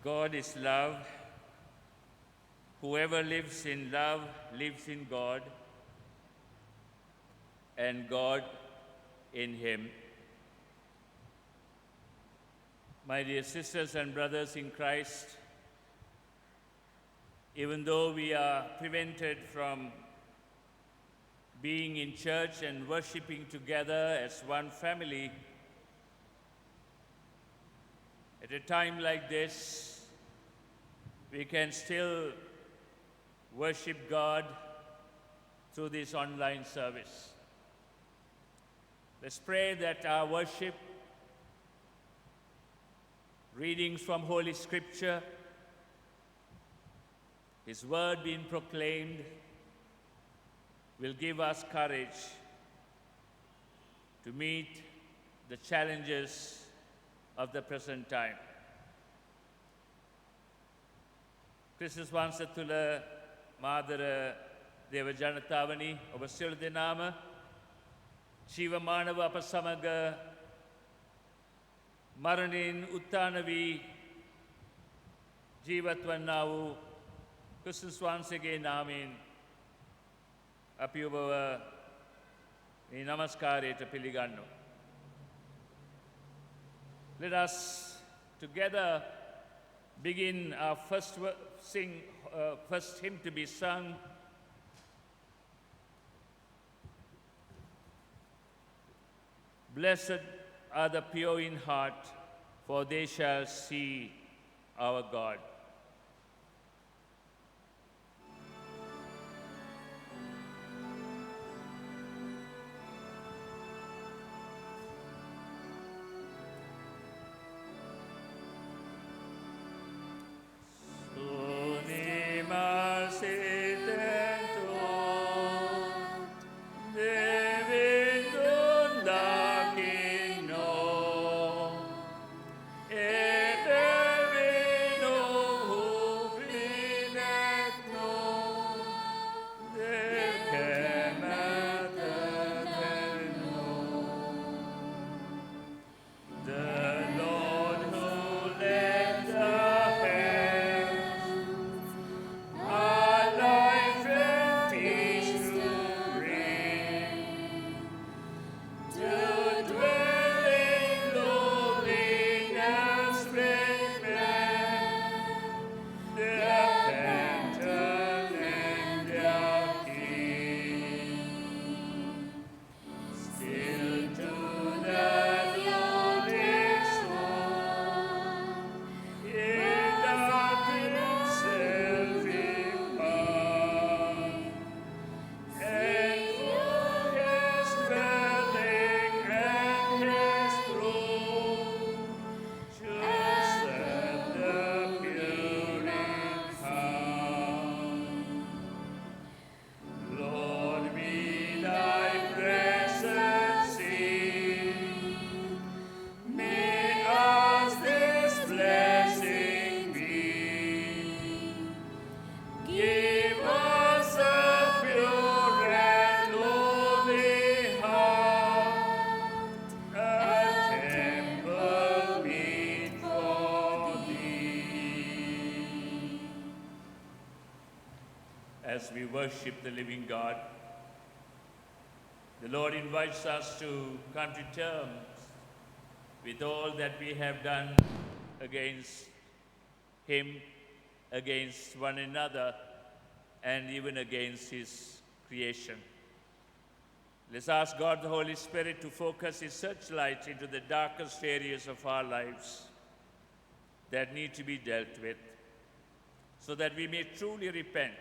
God is love. Whoever lives in love lives in God, and God in him. My dear sisters and brothers in Christ, even though we are prevented from being in church and worshiping together as one family, at a time like this, we can still worship God through this online service. Let's pray that our worship, readings from Holy Scripture, His word being proclaimed, will give us courage to meet the challenges of the present time. Christus වහන්සේ තුළ මාදර දේව ජනතාවනි ඔබ සියලු දෙනාම ජීවමානව අප සමග මරණයෙන් උත්ථාන වී ජීවත් වන්නා වූ ක්‍රිස්තුස් වහන්සේගේ නාමයෙන් අපි ඔබව මේ නමස්කාරයට පිළිගන්නවා. Let us together begin our first hymn to be sung. Blessed are the pure in heart, for they shall see our God. As we worship the living God, the Lord invites us to come to terms with all that we have done against Him, against one another, and even against His creation. Let's ask God, the Holy Spirit, to focus His searchlight into the darkest areas of our lives that need to be dealt with, so that we may truly repent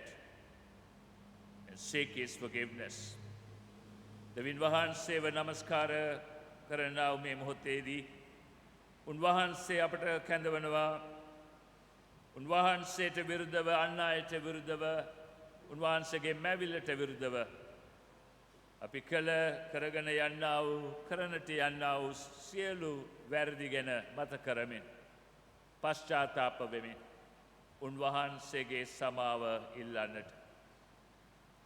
and seek His forgiveness. දෙවියන් වහන්සේව නමස්කාර කරනා වූ මේ මොහොතේදී උන්වහන්සේ අපට කැඳවනවා. උන්වහන්සේට විරුද්ධව, අන් අයට විරුද්ධව, උන්වහන්සේගේ මැවිල්ලට විරුද්ධව අපි කරගෙන යන්නා වූ, කරන්නට යන්නා වූ සියලු වැරදි ගැන මත කරමින් පශ්චාත්තාප වෙමින් උන්වහන්සේගේ සමාව ඉල්ලන්නට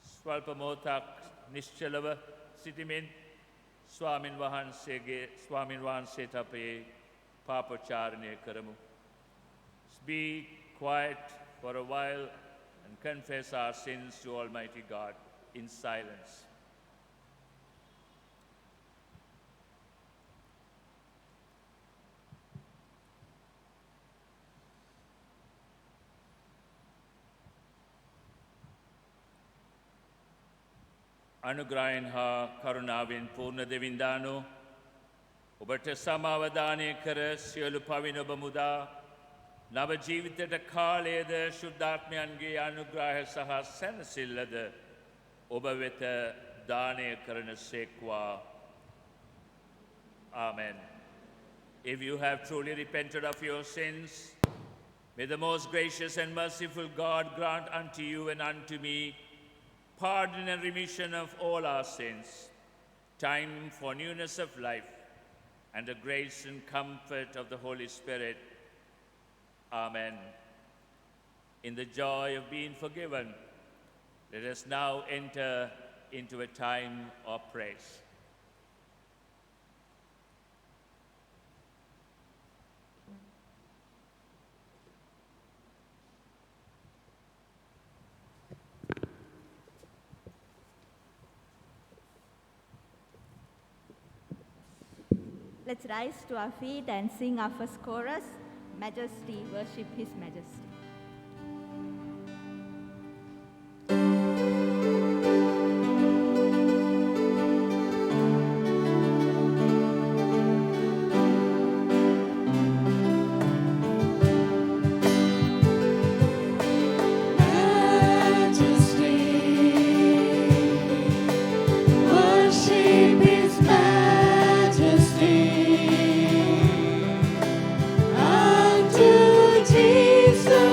ස්වල්ප මොහොතක් නිශ්චලව සිටිමින් ස්වාමින් වහන්සේට අපේ පාපචාරණය කරමු. be quiet for a while and confess our sins to Almighty God in silence. අනුග්‍රහයෙන් හා කරුණාවෙන් පූර්ණ දෙවින්දානෝ ඔබට සමාවධානය කර සියලු පවින ඔබ මුදා නව ජීවිතයට කාලයේද ශුද්ධාත්මයන්ගේ අනුග්‍රහය සහ සැනසෙල්ලද ඔබ වෙත දානය කරන සේක්වා. Amen. If you have truly repented of your sins, may the most gracious and merciful God grant unto you and unto me pardon and remission of all our sins, time for newness of life, and the grace and comfort of the Holy Spirit. Amen. In the joy of being forgiven, let us now enter into a time of praise. Let's rise to our feet and sing our first chorus, Majesty, worship His Majesty. Jesus.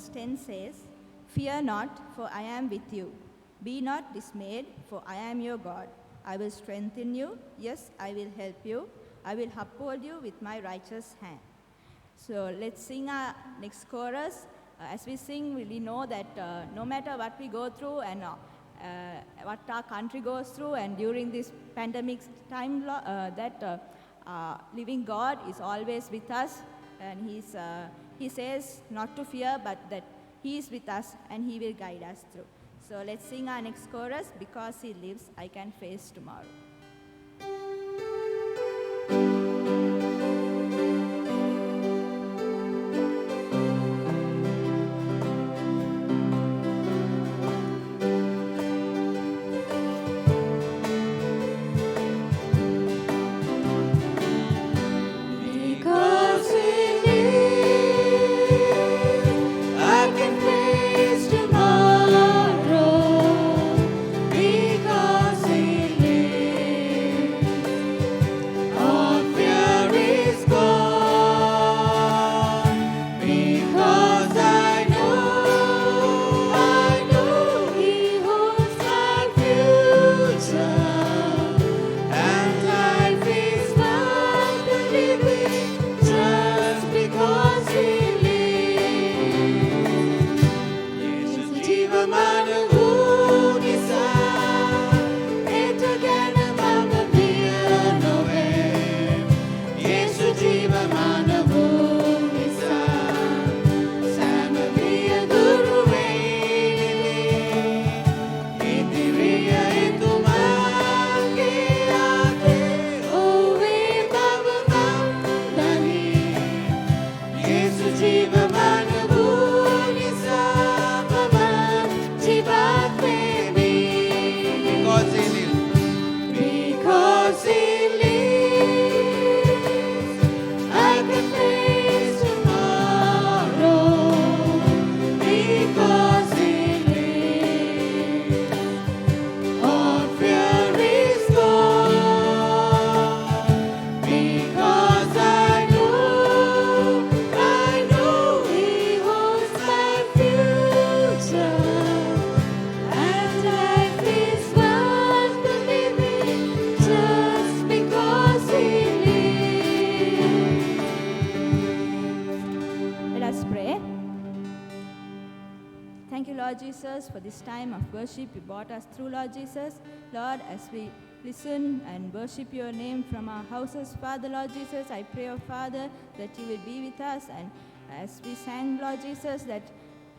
verse 10 says, "Fear not, for I am with you. Be not dismayed, for I am your God. I will strengthen you. Yes, I will help you. I will uphold you with my righteous hand." So let's sing our next chorus. As we sing, we know that no matter what we go through and what our country goes through, and during this pandemic time, living God is always with us, and He says not to fear, but that He is with us and He will guide us through. So let's sing our next chorus, "Because He lives, I can face tomorrow." Lord Jesus, for this time of worship you brought us through, Lord Jesus. Lord, as we listen and worship your name from our houses, Father, Lord Jesus, I pray, oh Father, that you will be with us. And as we sang, Lord Jesus, that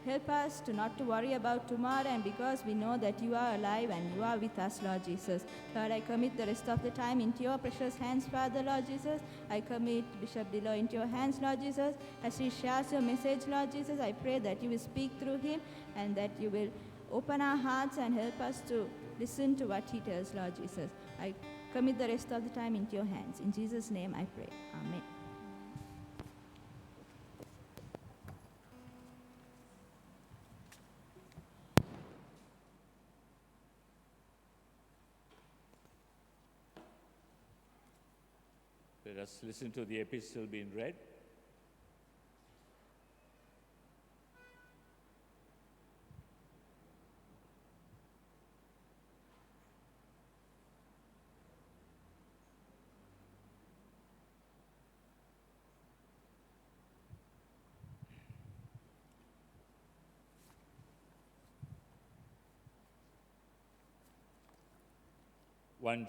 help us to not to worry about tomorrow, and because we know that you are alive and you are with us, Lord Jesus. Lord, I commit the rest of the time into your precious hands, Father, Lord Jesus. I commit Bishop Dilo into your hands, Lord Jesus. As he shares your message, Lord Jesus, I pray that you will speak through him and that you will open our hearts and help us to listen to what he tells, Lord Jesus. I commit the rest of the time into your hands. In Jesus' name I pray. Amen. Let us listen to the epistle being read.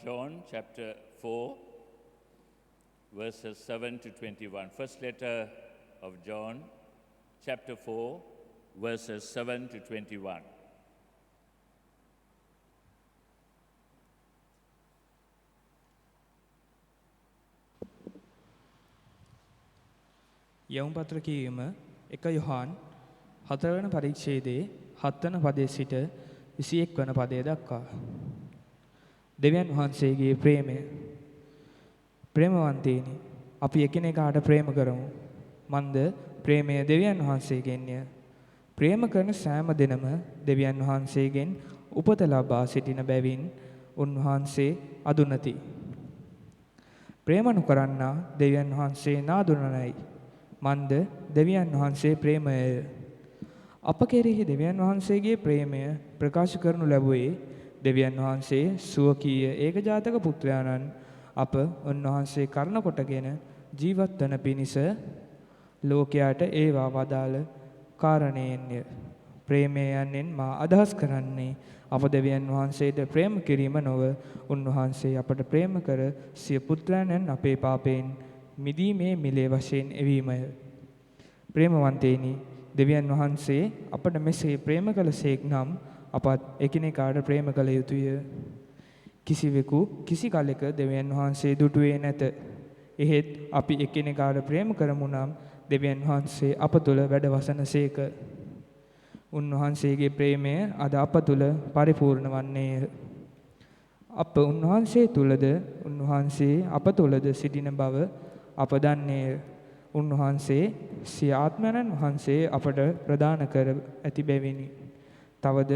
John chapter 4, verses 7 to 21. First letter of John, chapter 4, verses 7 to 21. යවුම් පත්‍ර කියවීම 1 යොහාන් 4 වන පරිච්ඡේදයේ 7 වන පදයේ සිට 21 වන පදය දක්වා. දෙවියන් වහන්සේගේ ප්‍රේමය. ප්‍රේමවන්තයනි, අපි එකිනෙකාට ප්‍රේම කරමු. මන්ද ප්‍රේමය දෙවියන් වහන්සේගෙන්ය. ප්‍රේම කරන සෑම දිනම දෙවියන් වහන්සේගෙන් උපත ලබා සිටින බැවින් උන්වහන්සේ අදුනති. ප්‍රේම නොකරන්නා දෙවියන් වහන්සේ නාදුනනයි. මන්ද දෙවියන් වහන්සේ ප්‍රේමයය. අප කෙරෙහි දෙවියන් වහන්සේගේ ප්‍රේමය ප්‍රකාශ කරනු ලැබුවේ දෙවියන් වහන්සේ සුවකීය ඒකජාතක පුත්‍රයාණන් අප උන්වහන්සේ කරුණ කොටගෙන ජීවත් වන පිණිස ලෝකයට ඒවා වදාළ කාරණේන්ය. ප්‍රේමය යන්නෙන් මා අදහස් කරන්නේ අප දෙවියන් වහන්සේට ප්‍රේම කිරීම නොව උන්වහන්සේ අපට ප්‍රේම කර සිය පුත්‍රයන්න් අපේ පාපයෙන් මිදීමේ මිලේ වශයෙන් එවීමය. ප්‍රේමවන්තේනි, දෙවියන් වහන්සේ අපට මෙසේ ප්‍රේම කළසේක් නම් අපත් එකිනෙකාට ප්‍රේම කළ යුතුය. කිසිවෙකු කිසි කලෙක දෙවියන් වහන්සේ දුටුවේ නැත. එහෙත් අපි එකිනෙකාට ප්‍රේම කරමු නම් දෙවියන් වහන්සේ අප තුළ වැඩ වසනසේක. උන්වහන්සේගේ ප්‍රේමය අද අප තුළ පරිපූර්ණ වන්නේය. අප උන්වහන්සේ තුළද උන්වහන්සේ අප තුළද සිටින බව අප දන්නේය. උන්වහන්සේ සිය ආත්මයන් වහන්සේ අපට ප්‍රදාන කර ඇති බැවිනි. තවද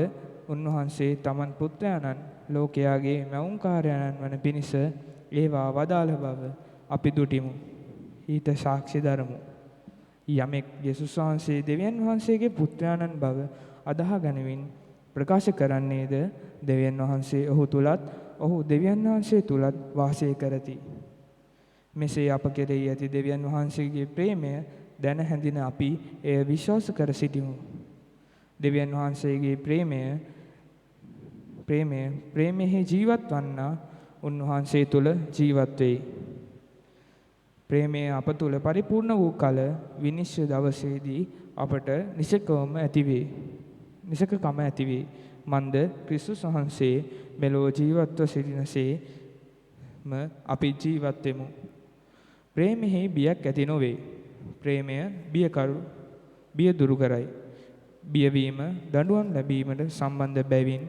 උන්වහන්සේ තමන් පුත්‍රයාණන් ලෝකයාගේ මැවුම්කාරයන්න් වන පිණිස ඒවා වදාළ බව අපි දුටිමු. ඊට සාක්ෂි දරමු. යමෙක් යේසුස් වහන්සේ දෙවියන් වහන්සේගේ පුත්‍රයාණන් බව අදහා ගනිමින් ප්‍රකාශ කරන්නේද දෙවියන් වහන්සේ ඔහු තුලත් ඔහු දෙවියන් වහන්සේ තුලත් වාසය කරති. මෙසේ අප කෙරෙහි ඇති දෙවියන් වහන්සේගේ ප්‍රේමය දැන හැඳින අපි එය විශ්වාස කර සිටිමු. දෙවියන් වහන්සේගේ ප්‍රේමයේ ජීවත් වන්නා උන්වහන්සේ තුල ජීවත් වෙයි. ප්‍රේමය අප තුල පරිපූර්ණ වූ කල විනිශ්චය දවසේදී අපට නිසකකම ඇතිවේ. මන්ද ක්‍රිස්තුස් වහන්සේ මෙලොව ජීවත්ව සිටිනසේම අපි ජීවත් වෙමු. ප්‍රේමෙහි බියක් ඇති නොවේ. ප්‍රේමය බිය දුරු කරයි. බියවීම දඬුවම් ලැබීමට සම්බන්ධ බැවින්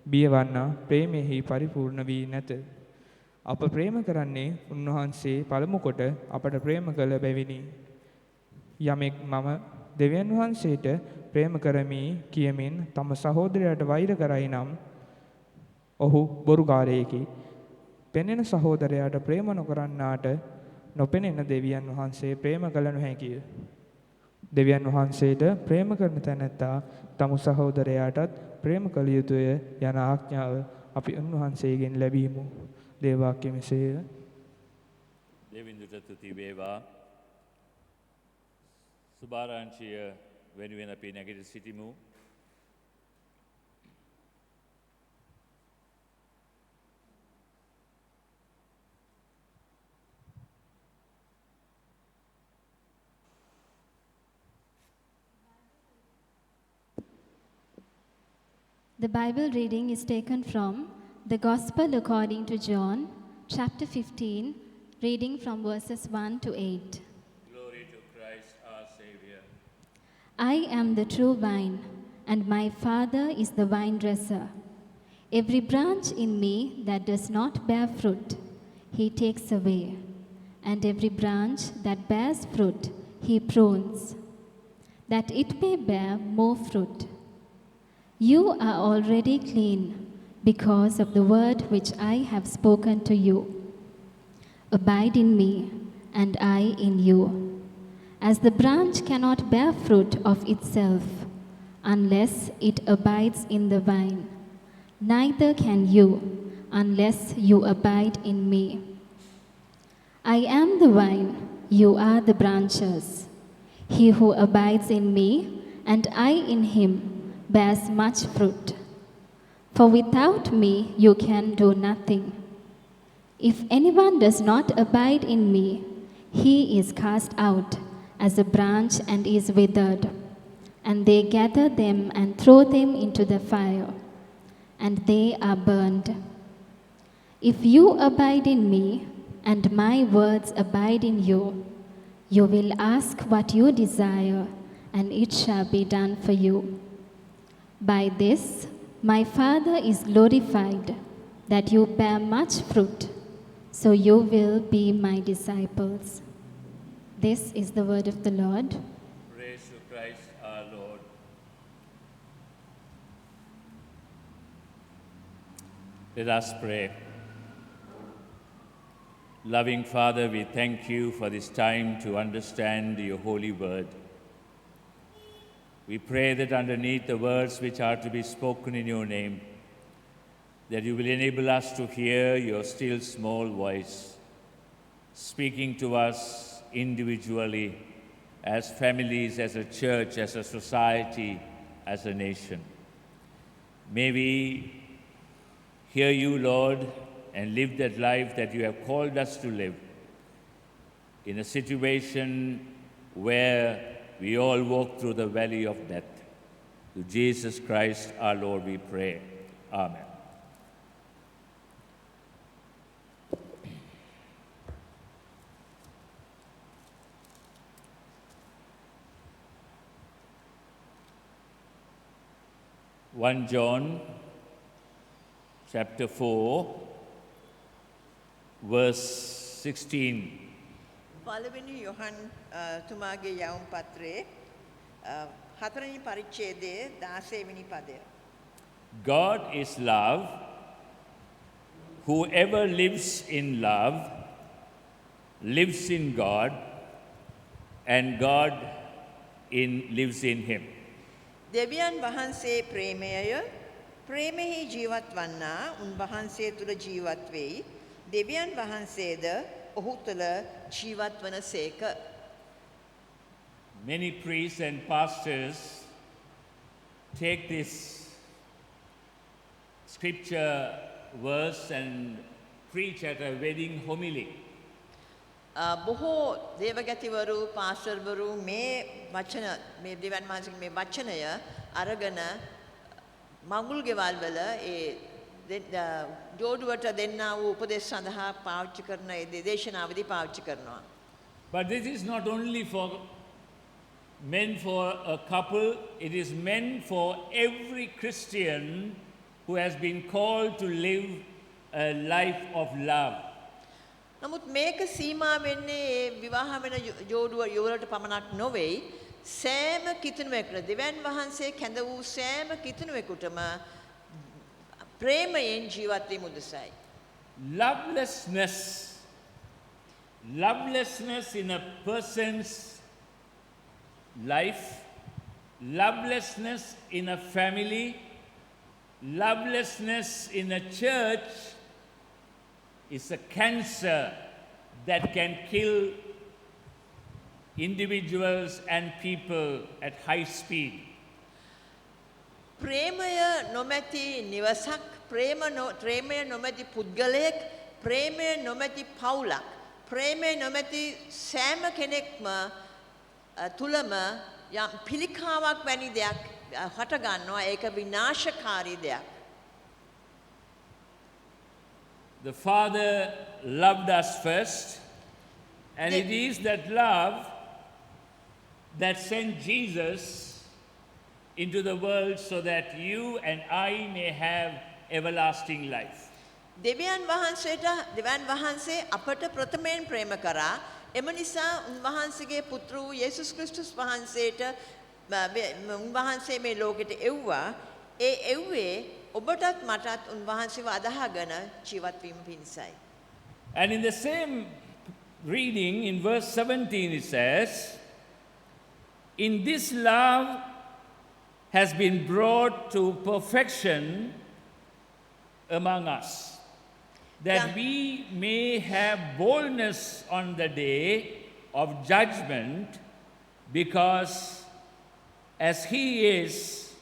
බියවන්නා ප්‍රේමෙහි පරිපූර්ණ වී නැත. අප ප්‍රේම කරන්නේ උන්වහන්සේ පළමු කොට අපට ප්‍රේම කළ බැවිනි. යමෙක් මම දෙවියන් වහන්සේට ප්‍රේම කරමි කියමින් තම සහෝදරයාට වෛර කරයි නම් ඔහු බොරුකාරයෙකි. පෙනෙන සහෝදරයාට ප්‍රේම නොකරන්නාට නොපෙනෙන දෙවියන් වහන්සේ ප්‍රේම කළ නොහැකිය. දෙවියන් වහන්සේට ප්‍රේම කරන තැනැත්තා තම සහෝදරයාටත් ප්‍රේම කළ යුතුය යන ආඥාව අපි උන්වහන්සේගෙන් ලැබීමු. දේවාක්‍ය මෙසේය. දෙවිඳුට තුති වේවා. සුභාරංචිය වෙනුවෙන් අපි නැගිට සිටිමු. The Bible reading is taken from the Gospel according to John, chapter 15, reading from verses 1 to 8. Glory to Christ our Savior. I am the true vine, and my Father is the vine dresser. Every branch in me that does not bear fruit, he takes away, and every branch that bears fruit, he prunes, that it may bear more fruit. You are already clean because of the word which I have spoken to you. Abide in me, and I in you. As the branch cannot bear fruit of itself unless it abides in the vine, neither can you unless you abide in me. I am the vine, you are the branches. He who abides in me, and I in him, bears much fruit. For without me you can do nothing. If anyone does not abide in me, he is cast out as a branch and is withered, and they gather them and throw them into the fire, and they are burned. If you abide in me, and my words abide in you, you will ask what you desire, and it shall be done for you. By this, my Father is glorified, that you bear much fruit, so you will be my disciples. This is the word of the Lord. Praise to Christ our Lord. Let us pray. Loving Father, we thank you for this time to understand your holy word. We pray that underneath the words which are to be spoken in your name, that you will enable us to hear your still small voice, speaking to us individually, as families, as a church, as a society, as a nation. May we hear you, Lord, and live that life that you have called us to live in a situation where we all walk through the valley of death. To Jesus Christ, our Lord, we pray. Amen. (1 John chapter 4, verse 16). පළවෙනි යොහන් තුමාගේ යවුම් පත්‍රයේ හතරවෙනි පරිච්ඡේදයේ 16 වෙනි පදය. God is love. Whoever lives in love lives in God, and God lives in him. දෙවියන් වහන්සේ ප්‍රේමයය, ප්‍රේමෙහි ජීවත් වන්නා උන්වහන්සේ තුල ජීවත් වෙයි. දෙවියන් වහන්සේද ඔහු තුල ජීවත් වන සේක. Many priests and pastors take this scripture verse and preach at a wedding homily. බොහෝ දේවගතිවරු පාස්ටර්වරු මේ වචන මේ දෙවියන් වහන්සේගේ මේ වචනය අරගෙන මඟුල් ගෙවල් වල ඒ ජෝඩුවට දෙන්නා වූ උපදේශ සඳහා පාවිච්චි කරන ඒ දේශනාවදී පාවිච්චි කරනවා. But this is not only meant for a couple, it is meant for every Christian who has been called to live a life of love. නමුත් මේක සීමා වෙන්නේ විවාහ වෙන ජෝඩුව යුවලට පමණක් නොවේයි සෑම කිතුණුවෙකුට දෙවියන් වහන්සේ කැඳ වූ සෑම කිතුණුවෙකුටම ප්‍රේමයෙන් ජීවත් වීම උදෙසයි. Lovelessness in a person's life, lovelessness in a family, lovelessness in a church is a cancer that can kill individuals and people at high speed. ප්‍රේමය නොමැති නිවසක්, ප්‍රේමය නොමැති පුද්ගලයෙක්, ප්‍රේමය නොමැති පවුලක්, ප්‍රේමය නොමැති සෑම කෙනෙක්ම තුලම යම් පිළිකාවක් වැනි දෙයක් හට ගන්නවා. ඒක විනාශකාරී දෙයක්. The Father loved us first, and it is that love that sent Jesus into the world so that you and I may have everlasting life. දෙවියන් වහන්සේ අපට ප්‍රථමයෙන් ප්‍රේම කරා. එම නිසා උන්වහන්සේගේ පුත්‍ර වූ යේසුස් ක්‍රිස්තුස් වහන්සේට උන්වහන්සේ මේ ලෝකෙට එව්වා. ඒ එව්වේ ඔබටත් මටත් උන්වහන්සේව අදහගෙන ජීවත් වීම පිණිසයි. And in the same reading in verse 17 it says, "In this love has been brought to perfection among us, that we may have boldness on the day of judgment, because as he is,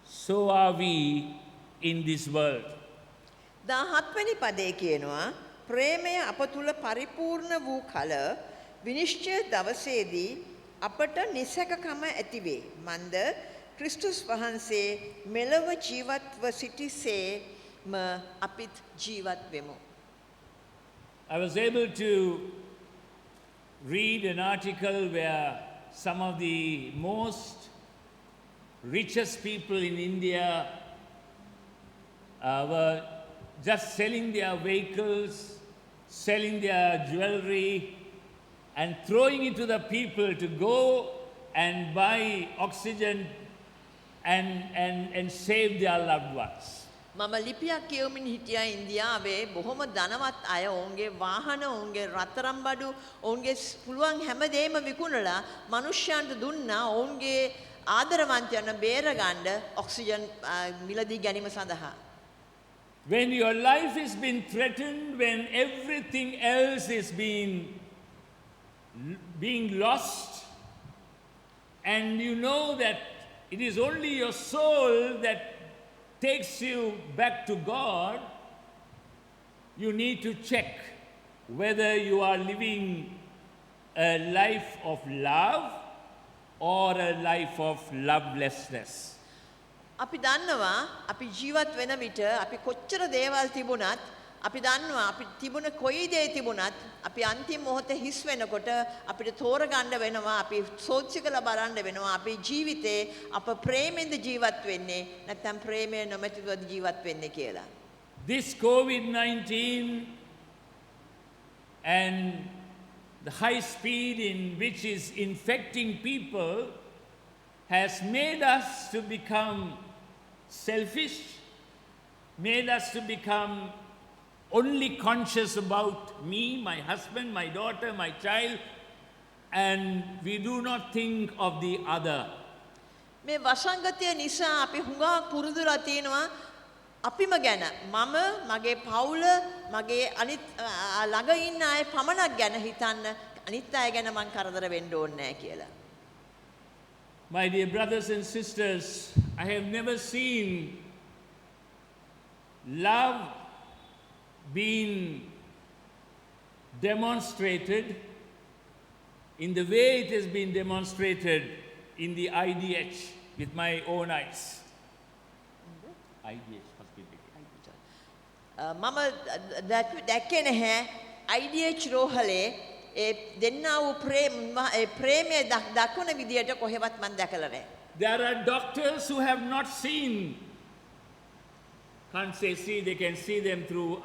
so are we in this world." 17 වෙනි පදයේ කියනවා ප්‍රේමය අප තුල පරිපූර්ණ වූ කල විනිශ්චය දවසේදී අපට නිසකකම ඇතිවේ. මන්ද ක්‍රිස්තුස් වහන්සේ මෙලව ජීවත්ව සිටිසේම අපිත් ජීවත් වෙමු. I was able to read an article where some of the most richest people in India were just selling their vehicles, selling their jewelry, and throwing it to the people to go and buy oxygen and save their loved ones. මම ලිපියක් කියවමින් හිටියා ඉන්දියාවේ බොහොම ධනවත් අය ඔවුන්ගේ වාහන ඔවුන්ගේ රත්තරන් බඩු ඔවුන්ගේ පුළුවන් හැමදේම විකුණලා මිනිස්යන්ට දුන්නා ඔවුන්ගේ ආදරවන්තයන්ව බේරගන්න ඔක්සිජන් මිලදී ගැනීම සඳහා. When your life is being threatened, when everything else is being lost, and you know that it is only your soul that takes you back to God, you need to check whether you are living a life of love or a life of lovelessness. අපි දන්නවා අපි ජීවත් වෙන විට අපි කොච්චර දේවල් තිබුණත් අපි දන්නවා අපි තිබුණ කොයි දේ තිබුණත් අපි අන්තිම මොහොතේ හිස් වෙනකොට අපිට තෝරගන්න වෙනවා අපි සෝච්චි කරලා බලන්න වෙනවා අපි ජීවිතේ අප ප්‍රේමෙන්ද ජීවත් වෙන්නේ නැත්නම් ප්‍රේමය නොමැතිවද ජීවත් වෙන්නේ කියලා. This COVID-19 and the high speed in which is infecting people has made us to become selfish, made us to become only conscious about me, my husband, my daughter, my child, and we do not think of the other. මේ වසංගතය නිසා අපි හුඟක් පුරුදුලා තියෙනවා අපිම ගැන මම මගේ පවුල මගේ අනිත් ළඟ ඉන්න අය පමණක් ගැන හිතන්න අනිත් අය ගැන මං කරදර වෙන්න ඕනේ නැහැ කියලා. My dear brothers and sisters, I have never seen love being demonstrated in the way it has been demonstrated in the IDH with my own eyes. IDH hospital. මම දැක්කේ නැහැ IDH රෝහලේ ඒ දෙන්නා වූ ප්‍රේමය දක්වන විදියට කොහෙවත් මම දැකලා නැහැ. There are doctors who have not seen, can't say see, they can see them through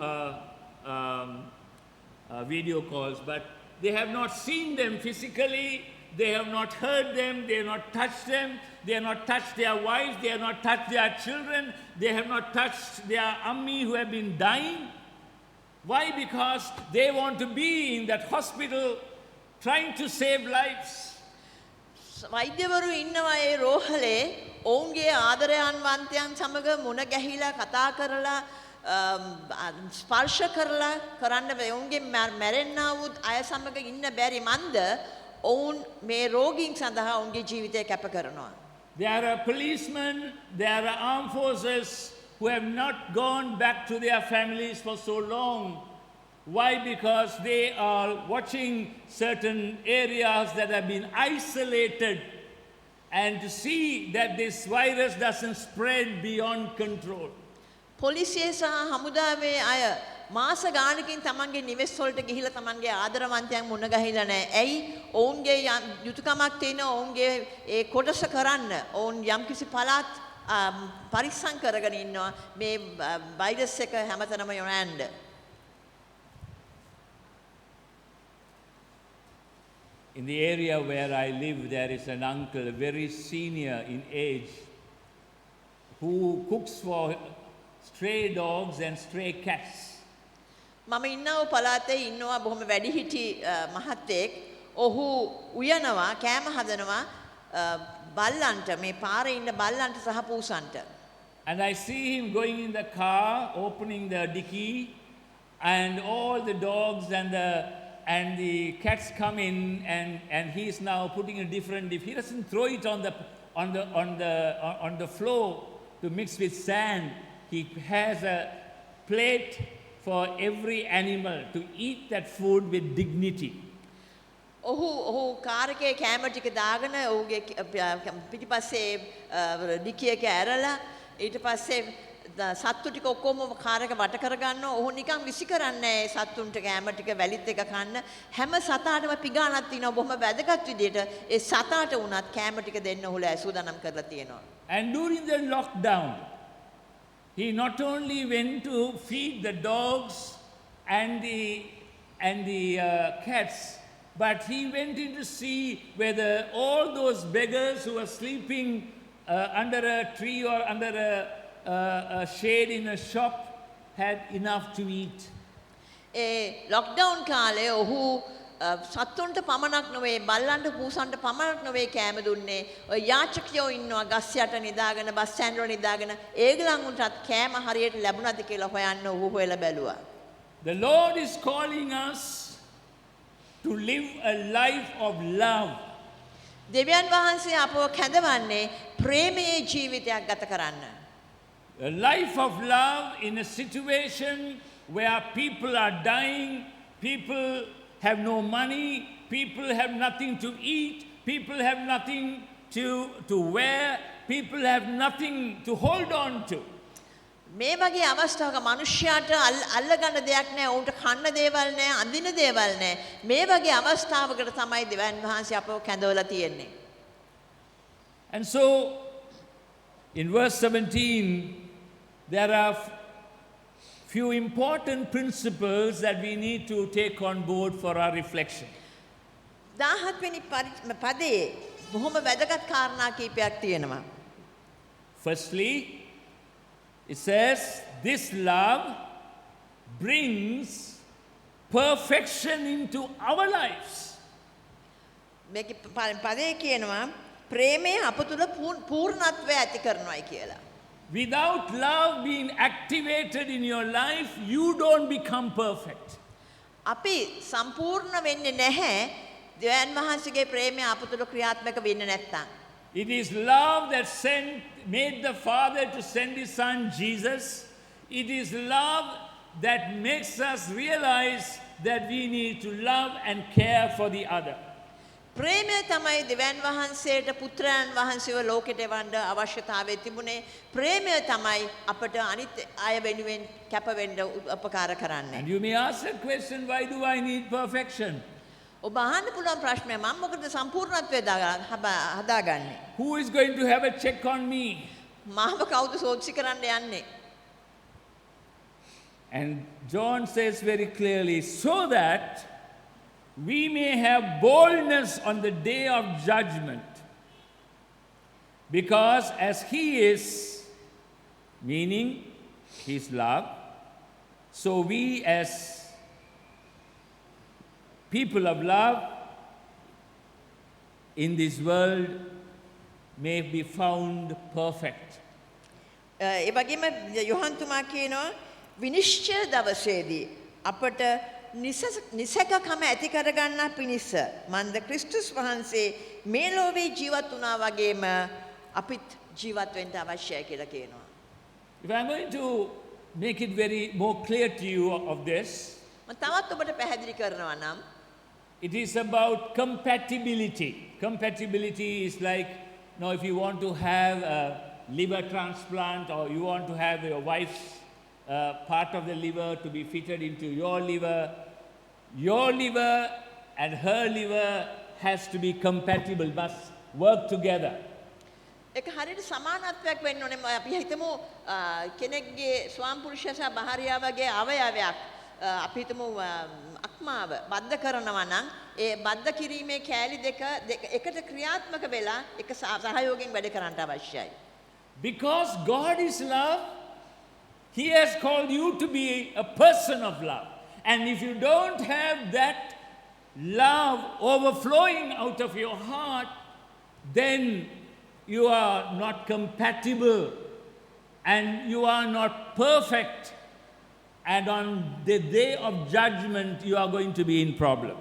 video calls, but they have not seen them physically, they have not heard them, they have not touched them, they have not touched their wives, they have not touched their children, they have not touched their ammi who have been dying. Why? Because they want to be in that hospital trying to save lives. වෛද්‍යවරු ඉන්නවා ඒ රෝහලේ ඔවුන්ගේ ආදරයන්වන්තයන් සමග මුණ ගැහිලා කතා කරලා ස්පර්ශ කරලා කරන්න ඔවුන්ගේ මැරෙන්නා වූ අය සමග ඉන්න බැරි මන්ද ඔවුන් මේ රෝගීන් සඳහා ඔවුන්ගේ ජීවිතය කැප කරනවා. There are policemen, there are armed forces who have not gone back to their families for so long. Why? Because they are watching certain areas that have been isolated and to see that this virus doesn't spread beyond control. පොලිසිය සහ හමුදාවේ අය මාස ගානකින් තමන්ගේ නිවෙස් වලට ගිහිලා තමන්ගේ ආදරවන්තයන් මුණ ගැහිලා නැහැ. ඇයි? ඔවුන්ගේ යුතුයකමක් තියෙන ඔවුන්ගේ ඒ කොටස කරන්න ඔවුන් යම්කිසි පළාත් පරිස්සම් කරගෙන ඉන්නවා මේ වෛරස් එක හැමතැනම යොනන්න. In the area where I live, there is an uncle, very senior in age, who cooks for stray dogs and stray cats. මම ඉන්නව පළාතේ ඉන්නවා බොහොම වැඩිහිටි මහත්තයෙක්. ඔහු උයනවා කෑම හදනවා බල්ලන්ට මේ පාරේ ඉන්න බල්ලන්ට සහ පූසන්ට. And I see him going in the car, opening the dicky, and all the dogs and the cats come in, and he's now putting a different dip. He doesn't throw it on the floor to mix with sand. He has a plate for every animal to eat that food with dignity. ඔහු car එකේ කැම ටික දාගෙන ඔහුගේ පිටිපස්සේ ඩිකි එක ඇරලා ඊට පස්සේ සත්තු ටික ඔක්කොම කාර් එක වට කර ගන්නවා. ඔහු නිකන් විසි කරන්නේ නැහැ සත්තුන්ට කැම ටික වැලිත් එක කන්න. හැම සතාටම පිගානක් තියෙනවා බොහොම වැදගත් විදියට. ඒ සතාට උනත් කැම ටික දෙන්න ඔහු සූදානම් කරලා තියෙනවා. And during the lockdown, he not only went to feed the dogs and the cats, but he went in to see whether all those beggars who were sleeping under a tree or under a shade in a shop had enough to eat. A lockdown කාලේ ඔහු සත්තුන්ට පමණක් නොවේ බල්ලන්ට පූසන්ට පමණක් නොවේ කෑම දුන්නේ. ඔය යාචකයෝ ඉන්නවා ගස් යට නිදාගෙන බස් ස්ටෑන්ඩ් වල නිදාගෙන ඒගොල්ලන් උන්ටත් කෑම හරියට ලැබුණාද කියලා හොයන්න ඔහු හොයලා බැලුවා. The Lord is calling us to live a life of love. දෙවියන් වහන්සේ අපව කැඳවන්නේ ප්‍රේමයේ ජීවිතයක් ගත කරන්න. A life of love in a situation where people are dying, people have no money, people have nothing to eat, people have nothing to wear, people have nothing to hold on to. මේ වගේ අවස්ථාවක මිනිස්යාට අල්ලගන්න දෙයක් නැහැ, උන්ට කන්න දේවල් නැහැ, අඳින දේවල් නැහැ. මේ වගේ අවස්ථාවකට තමයි දෙවියන් වහන්සේ අපව කැඳවලා තියෙන්නේ. And so in verse 17 there are few important principles that we need to take on board for our reflection. 17 වෙනි පදයේ බොහොම වැදගත් කාරණා කීපයක් තියෙනවා. Firstly, it says, this love brings perfection into our lives. මේක පදයේ කියනවා ප්‍රේමය අප තුළ පූර්ණත්වය ඇති කරනවායි කියලා. Without love being activated in your life, you don't become perfect. අපි සම්පූර්ණ වෙන්නේ නැහැ දෙවියන් වහන්සේගේ ප්‍රේමය අප තුළ ක්‍රියාත්මක වෙන්නේ නැත්නම්. It is love that made the Father to send His Son Jesus. It is love that makes us realize that we need to love and care for the other. ප්‍රේමය තමයි දෙවියන් වහන්සේට පුත්‍රයන් වහන්සේව ලෝකෙට එවන්න අවශ්‍යතාවය තිබුණේ. ප්‍රේමය තමයි අපට අනිත් අය වෙනුවෙන් කැප වෙන්න උපකාර කරන්නේ. And you may ask the question, why do I need perfection? ඔබ අහන්න පුළුවන් ප්‍රශ්නය මම මොකද සම්පූර්ණත්වය හදාගන්නේ? Who is going to have a check on me? මාව කවුද සෝදිසි කරන්න යන්නේ? And John says very clearly, so that we may have boldness on the day of judgment. Because as He is, meaning His love, so we as people of love in this world may be found perfect. ඒ වගේම යොහන් තුමා කියනවා විනිශ්චය දවසේදී අපට නිසකකම ඇති කරගන්න පිණිස මන්ද ක්‍රිස්තුස් වහන්සේ මේ ලෝකේ ජීවත් වුණා වගේම අපිත් ජීවත් වෙන්න අවශ්‍යයි කියලා කියනවා. If I'm going to make it very more clear to you of this, මම තවත් ඔබට පැහැදිලි කරනවා නම් it is about compatibility. Compatibility is like, now if you want to have a liver transplant or you want to have your wife's part of the liver to be fitted into your liver and her liver has to be compatible, must work together. ඒක හරියට සමානත්වයක් වෙන්න ඕනේ. අපි හිතමු කෙනෙක්ගේ ස්වාම පුරුෂයා සහ භාර්යාවගේ අවයවයක් අපි හිතමු අක්මාව බද්ධ කරනවා නම් ඒ බද්ධ කිරීමේ කෑලි දෙක එකට ක්‍රියාත්මක වෙලා එක සහයෝගයෙන් වැඩ කරන්න අවශ්‍යයි. Because God is love, He has called you to be a person of love. And if you don't have that love overflowing out of your heart, then you are not compatible and you are not perfect. And on the day of judgment, you are going to be in problem.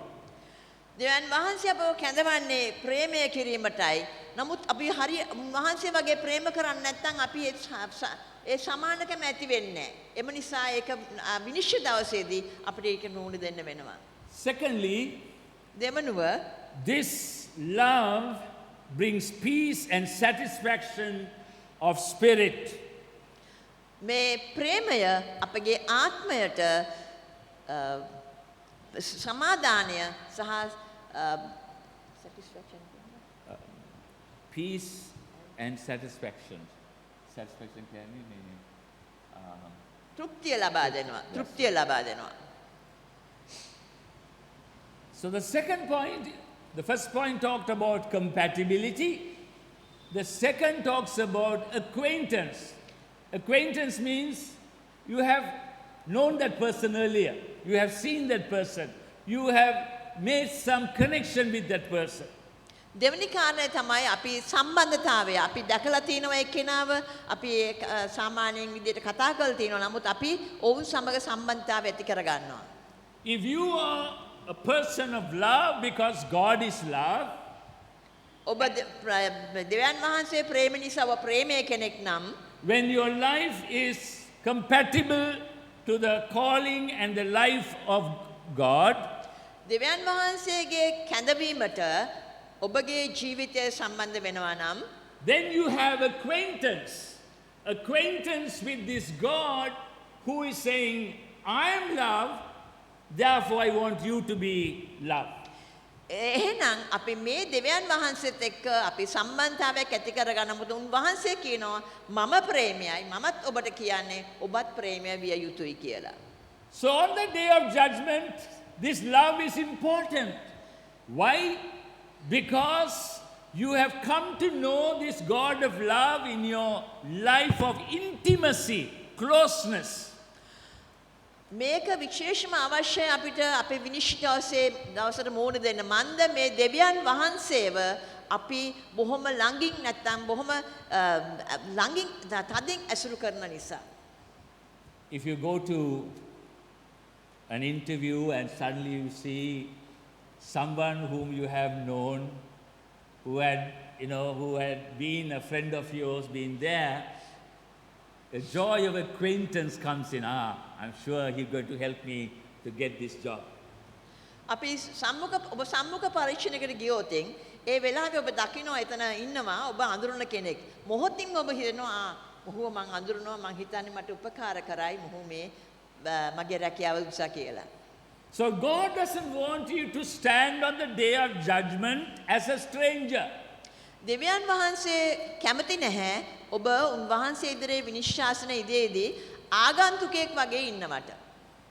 දෙවියන් වහන්සේ අපව කැඳවන්නේ ප්‍රේමය කිරීමටයි. නමුත් අපි හරිය වහන්සේ වගේ ප්‍රේම කරන්නේ නැත්නම් අපි ඒ සමානකම ඇති වෙන්නේ නැහැ. එම නිසා ඒක විනිශ්චය දවසේදී අපිට ඒක නෝන දෙන්න වෙනවා. Secondly, දෙවනුව this love brings peace and satisfaction of spirit. මේ ප්‍රේමය අපගේ ආත්මයට සමාදානය සහ satisfaction Peace and satisfaction. Satisfaction can mean තෘප්තිය ලබා දෙනවා. තෘප්තිය ලබා දෙනවා. So the second point, the first point talked about compatibility. The second talks about acquaintance. Acquaintance means you have known that person earlier. You have seen that person. You have made some connection with that person. දෙවනි කාරණය තමයි අපි සම්බන්ධතාවය. අපි දැකලා තිනවා එක්කෙනාව, අපි සාමාන්‍යයෙන් විදිහට කතා කරලා තිනවා. නමුත් අපි ඔවුන් සමග සම්බන්ධතාවය ඇති කරගන්නවා. If you are a person of love because God is love, ඔබ දෙවියන් වහන්සේ ප්‍රේම නිසා ඔබ ප්‍රේමයේ කෙනෙක් නම් when your life is compatible to the calling and the life of God, දෙවියන් වහන්සේගේ කැඳවීමට ඔබගේ ජීවිතය සම්බන්ධ වෙනවා නම් then you have acquaintance with this God who is saying, I am love, therefore I want you to be love. එහෙනම් අපි මේ දෙවියන් වහන්සේත් එක්ක අපි සම්බන්ධතාවයක් ඇති කරගන්න මොකද උන්වහන්සේ කියනවා මම ප්‍රේමයයි මමත් ඔබට කියන්නේ ඔබත් ප්‍රේමය විය යුතුයි කියලා. So on the day of judgment, this love is important. Why? Because you have come to know this God of love in your life of intimacy, closeness. මේක විශේෂම අවශ්‍යයි අපිට අපේ විනිශ්චිතවසේ දවසට මෝඩ දෙන්න. මන්ද මේ දෙවියන් වහන්සේව අපි බොහොම ළඟින් නැත්තම් බොහොම ළඟින් තදින් ඇසුරු කරන නිසා. If you go to an interview and suddenly you see someone whom you have known, who had been a friend of yours, been there, the joy of acquaintance comes in. I'm sure he's going to help me to get this job. අපි ඔබ සම්මුඛ පරීක්ෂණයකට ගියොතින් ඒ වෙලාවේ ඔබ දකිනවා එතන ඉන්නවා ඔබ අඳුරන කෙනෙක්. මොහොතින් ඔබ හිතනවා මොහුව මං අඳුරනවා මං හිතන්නේ මට උපකාර කරයි මොහු මේ මගේ රැකියාව උදෙසා කියලා. So God doesn't want you to stand on the day of judgment as a stranger. දෙවියන් වහන්සේ කැමති නැහැ ඔබ උන්වහන්සේ ඉදිරියේ විනිශ්චාසන ඉදේදී ආගන්තුකයෙක් වගේ ඉන්නවට.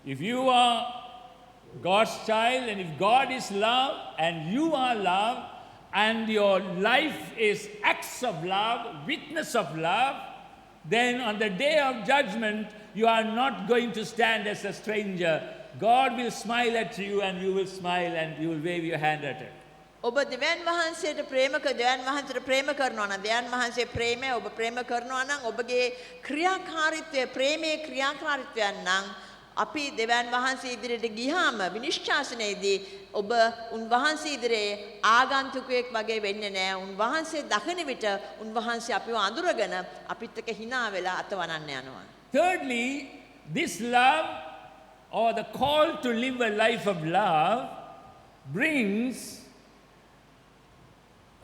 If you are God's child and if God is love and you are love and your life is acts of love, witness of love, then on the day of judgment you are not going to stand as a stranger. God will smile at you and you will smile and you will wave your hand at it. ඔබ දෙවියන් වහන්සේට දෙවියන් වහන්සේට ප්‍රේම කරනවා නම් දෙවියන් වහන්සේ ප්‍රේමය ඔබ ප්‍රේම කරනවා නම් ඔබගේ ක්‍රියාකාරීත්වය ප්‍රේමයේ ක්‍රියාකාරීත්වයන් නම් අපි දෙවියන් වහන්සේ ඉදිරියට ගියාම විනිශ්චාසනයේදී ඔබ උන්වහන්සේ ඉදිරියේ ආගන්තුකයෙක් වගේ වෙන්නේ නැහැ. උන්වහන්සේ දකින විට උන්වහන්සේ අපිව අඳුරගෙන අපිත් එක්ක hina වෙලා අතවනන්න යනවා. Thirdly, this love or the call to live a life of love brings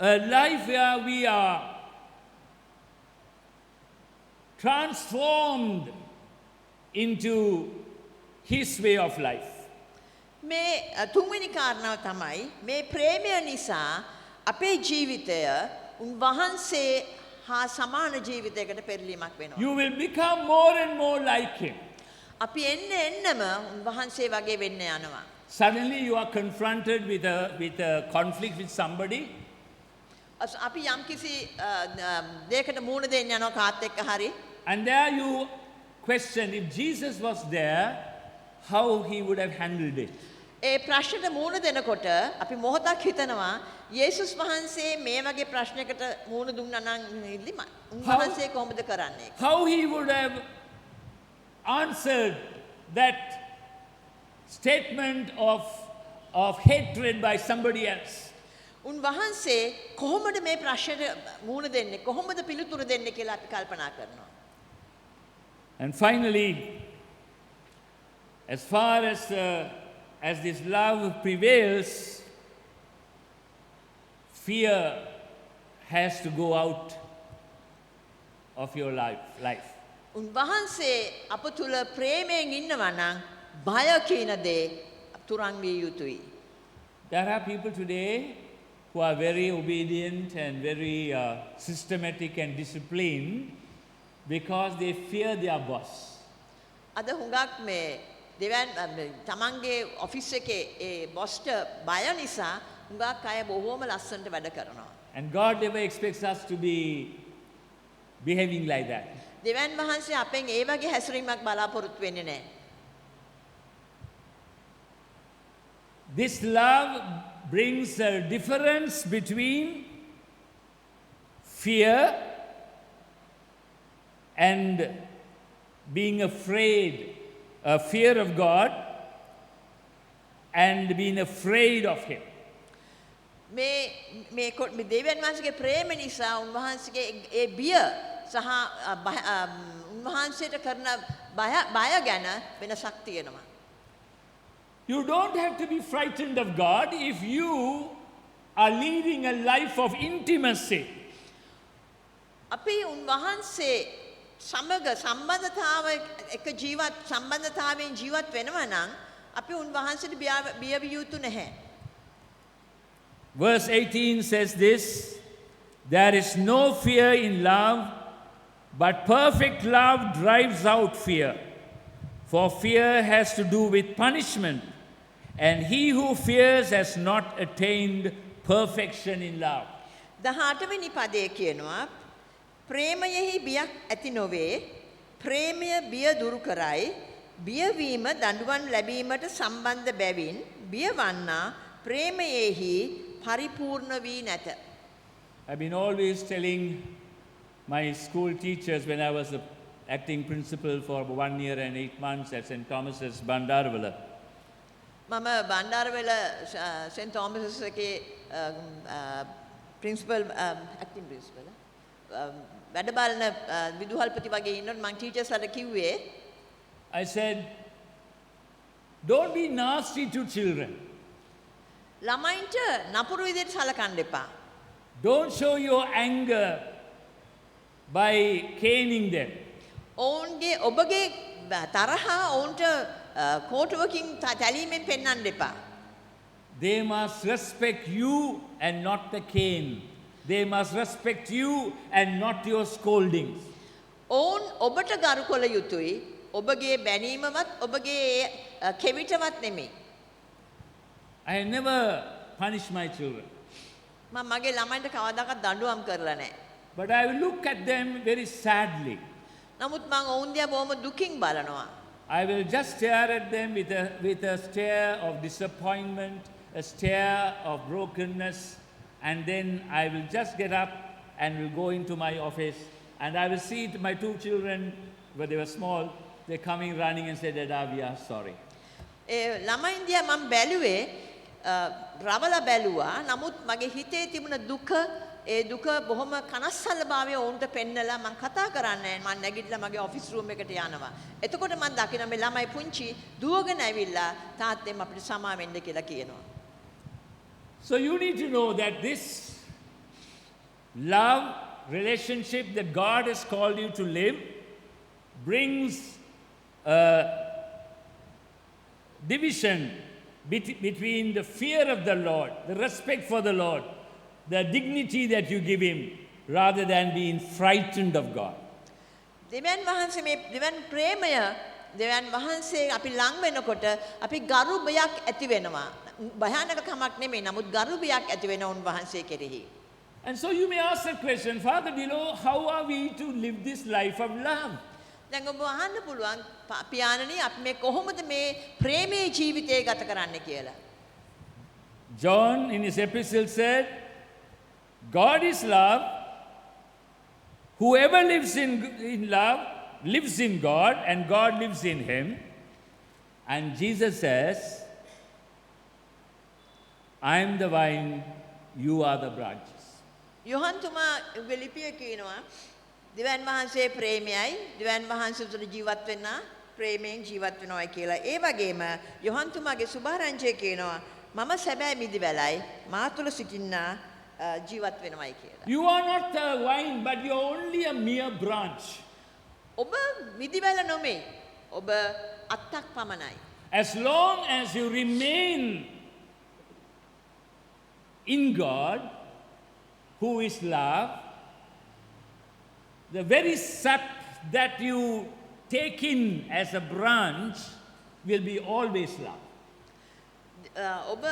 a life where we are transformed into His way of life. මේ තුන්වෙනි කාරණාව තමයි මේ ප්‍රේමය නිසා අපේ ජීවිතය උන්වහන්සේ හා සමාන ජීවිතයකට පෙරලීමක් වෙනවා. You will become more and more like Him. අපි එන්නම උන්වහන්සේ වගේ වෙන්න යනවා. Suddenly you are confronted with a conflict with somebody. අපි යම්කිසි දෙයකට මූණ දෙන්න යනවා කාත් එක්ක හරි. And there you question if Jesus was there, how he would have handled it. ඒ ප්‍රශ්නෙට මූණ දෙනකොට අපි මොහොතක් හිතනවා යේසුස් වහන්සේ මේ වගේ ප්‍රශ්නයකට මූණ දුන්නා නම් උන්වහන්සේ කොහොමද කරන්නේ? How he would have answered that statement of hatred by somebody else. උන්වහන්සේ කොහොමද මේ ප්‍රශ්නෙට මූණ දෙන්නේ? කොහොමද පිළිතුරු දෙන්නේ කියලා අපි කල්පනා කරනවා. And finally, as far as this love prevails, fear has to go out of your life. උන්වහන්සේ අප තුල ප්‍රේමයෙන් ඉන්නවා නම් බය කියන දේ තුරන් විය යුතුයි. There are people today who are very obedient and very systematic and disciplined because they fear their boss. අද හුඟක් මේ දෙවියන් තමන්ගේ ඔෆිස් එකේ ඒ බොස්ට බය නිසා හුඟක් අය බොහෝම ලස්සනට වැඩ කරනවා. And God never expects us to be behaving like that. දෙවියන් වහන්සේ අපෙන් ඒ වගේ හැසිරීමක් බලාපොරොත්තු වෙන්නේ නැහැ. This love brings a difference between fear and being afraid, fear of God and being afraid of Him. මේ දෙවියන් වහන්සේගේ ප්‍රේම නිසා උන්වහන්සේගේ ඒ බිය සහ උන්වහන්සේට කරන බය ගැන වෙනසක් තියෙනවා. You don't have to be frightened of God if you are leading a life of intimacy. අපි උන්වහන්සේ සමග සම්බන්ධතාවයෙන් ජීවත් වෙනවා නම් අපි උන්වහන්සේට බිය විය යුතු නැහැ. Verse 18 says this, there is no fear in love, but perfect love drives out fear. For fear has to do with punishment, and he who fears has not attained perfection in love. 18 වෙනි පදයේ කියනවා ප්‍රේමයෙහි බියක් ඇති නොවේ, ප්‍රේමය බිය දුරු කරයි, බියවීම දඬුවම් ලැබීමට සම්බන්ධ බැවින් බියවන්නා ප්‍රේමයෙහි පරිපූර්ණ වී නැත. I've been always telling my school teachers when I was the acting principal for 1 year and 8 months at St. Thomas's, Bandarwala. මම බණ්ඩාරවැල සෙන්ට් තෝමස් එකේ ප්‍රින්සිපල් ඇක්ටිං ප්‍රින්සිපල් වැඩ බලන විදුහල්පති වගේ ඉන්නොත් මම ටීචර්ස්ලාට කිව්වේ I said, don't be nasty to children. ළමයින්ට නපුරු විදිහට සලකන්න එපා. Don't show your anger by caning them. ඔවුන්ගේ ඔබගේ තරහා ඔවුන්ට කෝටුවකින් තැලීමෙන් පෙන්වන්න එපා. They must respect you and not the cane. They must respect you and not your scoldings. ඔවුන් ඔබට ගරු කළ යුතුයි. ඔබගේ බැනීමවත් ඔබගේ කෙවිතවත් නෙමෙයි. I never punish my children, මම මගේ ළමයින්ට කවදාකවත් දඬුවම් කරලා නැහැ. but I will look at them very sadly. නමුත් මම ඔවුන් දිහා බොහොම දුකින් බලනවා. I will just stare at them with a stare of disappointment, a stare of brokenness, and then I will just get up and will go into my office, and I will see my 2 children, when they were small, they're coming running and say, Dada, we are sorry. ළමයින් දිහා මම බැලුවේ රවලා බැලුවා. නමුත් මගේ හිතේ තිබුණ දුක ඒ දුක බොහොම කනස්සල්ලභාවය ඔවුන්ට පෙන්නලා මම කතා කරන්නේ මම නැගිටලා මගේ ඔෆිස් රූම් එකට යනවා. එතකොට මම දකිනවා මේ ළමයි පුංචි දුවගෙන ඇවිල්ලා තාත්තෙන් අපිට සමා වෙන්න කියලා කියනවා. So you need to know that this love relationship that God has called you to live brings a division between the fear of the Lord, the respect for the Lord, the dignity that you give Him, rather than being frightened of God. දෙවියන් වහන්සේ මේ දෙවියන් ප්‍රේමය දෙවියන් වහන්සේ අපි ලං වෙනකොට අපි ගරු බයක් ඇති වෙනවා. භයානකකමක් නෙමෙයි. නමුත් ගරු බයක් ඇති වෙන උන් වහන්සේ කෙරෙහි. And so you may ask the question, Father Dilo, how are we to live this life of love? දැන් ඔබ අහන්න පුළුවන් පියාණනි අපි මේ කොහොමද මේ ප්‍රේමයේ ජීවිතය ගත කරන්න කියලා. John in his epistle said, God is love. Whoever lives in love lives in God and God lives in him. And Jesus says, I am the vine, you are the branches. Yohan තුමා ලිපිය කියනවා දෙවියන් වහන්සේ ප්‍රේමයයි දෙවියන් වහන්සේ උතුර ජීවත් වෙන්න ප්‍රේමයෙන් ජීවත් වෙනවායි කියලා. ඒ වගේම යොහන් තුමාගේ සුභාරංචිය කියනවා මම සැබෑ මිදිවැලයි මා තුල සිටින්නා ජීවත් වෙනවායි කියලා. You are not the vine, but you are only a mere branch. ඔබ මිදිවැල නොමේ. ඔබ අත්තක් පමණයි. As long as you remain in God, who is love, the very sap that you take in as a branch will be always love. ඔබ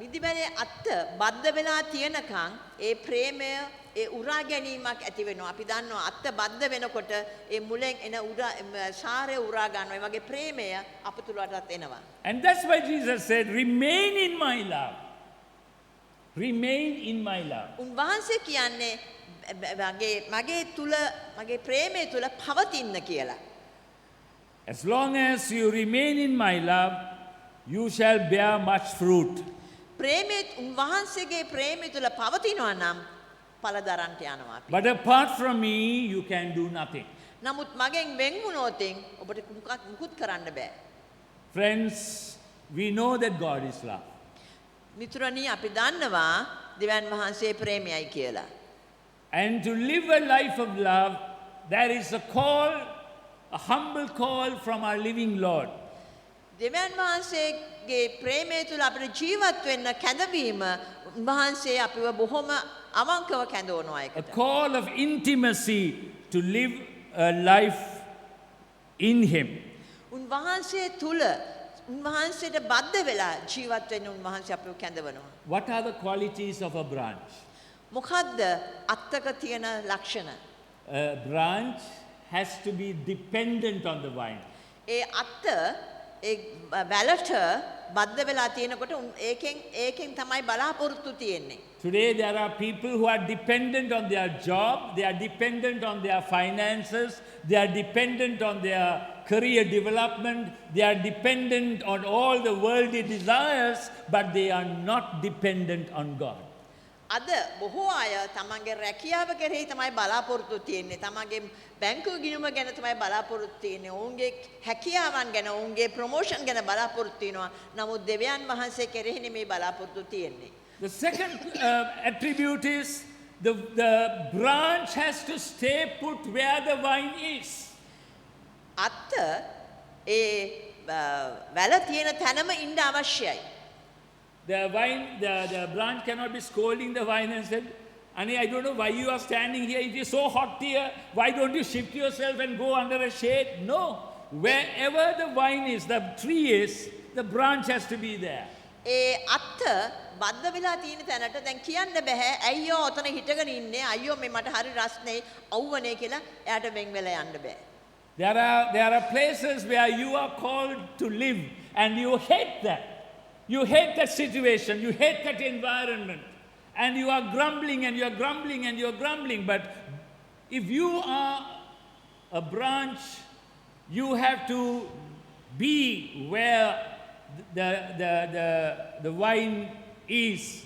විදිබලේ අත්ත බද්ධ වෙලා තියෙනකන් ඒ ප්‍රේමය ඒ උරා ගැනීමක් ඇති වෙනවා. අපි දන්නවා අත්ත බද්ධ වෙනකොට ඒ මුලෙන් එන සාරය උරා ගන්නවා. ඒ වගේ ප්‍රේමය අප තුලටත් එනවා. And that's why Jesus said, remain in my love. Remain in my love. උන්වහන්සේ කියන්නේ මගේ තුල මගේ ප්‍රේමය තුල පවතින්න කියලා. As long as you remain in my love, you shall bear much fruit. ප්‍රේමය උන්වහන්සේගේ ප්‍රේමය තුල පවතිනවා නම් ඵල දරන්නට යනවා අපි. But apart from me, you can do nothing. නමුත් මගෙන් වෙන් වුණොතින් ඔබට මුකුත් කරන්න බෑ. Friends, we know that God is love. මිතුරනි අපි දන්නවා දෙවියන් වහන්සේ ප්‍රේමයයි කියලා. And to live a life of love, there is a call, a humble call from our living Lord. දෙවියන් වහන්සේගේ ප්‍රේමය තුල අපිට ජීවත් වෙන්න කැඳවීම උන්වහන්සේ අපිව බොහොම අවංකව කැඳවනවා A ඒකට. call of intimacy to live a life in Him. උන්වහන්සේ තුල උන්වහන්සේට බද්ධ වෙලා ජීවත් වෙන්න උන්වහන්සේ අපිව කැඳවනවා. What are the qualities of a branch? මොකද්ද අත්තක තියෙන ලක්ෂණ? A branch has to be dependent on the vine. ඒ අත්ත ඒ වැලට බද්ධ වෙලා තියෙනකොට ඒකෙන් තමයි බලාපොරොත්තු තියෙන්නේ. Today there are people who are dependent on their job, they are dependent on their finances, they are dependent on their career development, they are dependent on all the worldly desires, but they are not dependent on God. අද බොහෝ අය තමන්ගේ රැකියාව කෙරෙහි තමයි බලාපොරොත්තු තියෙන්නේ. තමන්ගේ බැංකුව ගිණුම ගැන තමයි බලාපොරොත්තු තියෙන්නේ. ඔවුන්ගේ හැකියාවන් ගැන, ඔවුන්ගේ ප්‍රොමෝෂන් ගැන බලාපොරොත්තු වෙනවා. නමුත් දෙවියන් වහන්සේ කෙරෙහි නෙමෙයි බලාපොරොත්තු තියෙන්නේ. The second attribute is the branch has to stay put where the vine is. අත්ත ඒ වැල තියෙන තැනම ඉන්න අවශ්‍යයි. The branch cannot be scolding the vine and said, Annie, I don't know why you are standing here. It is so hot here. Why don't you shift yourself and go under a shade? No. Wherever the vine is, the tree is, the branch has to be there. ඒ අත්ත බද්ධ වෙලා තියෙන තැනට දැන් කියන්න බෑ අයියෝ ඔතන හිටගෙන ඉන්නේ අයියෝ මේ මට හරි රස්නේ අවුවනේ කියලා එයාට වෙන් වෙලා යන්න බෑ. There are places where you are called to live and you hate that. You hate that situation, you hate that environment, and you are grumbling and you are grumbling and you are grumbling. But if you are a branch, you have to be where the vine is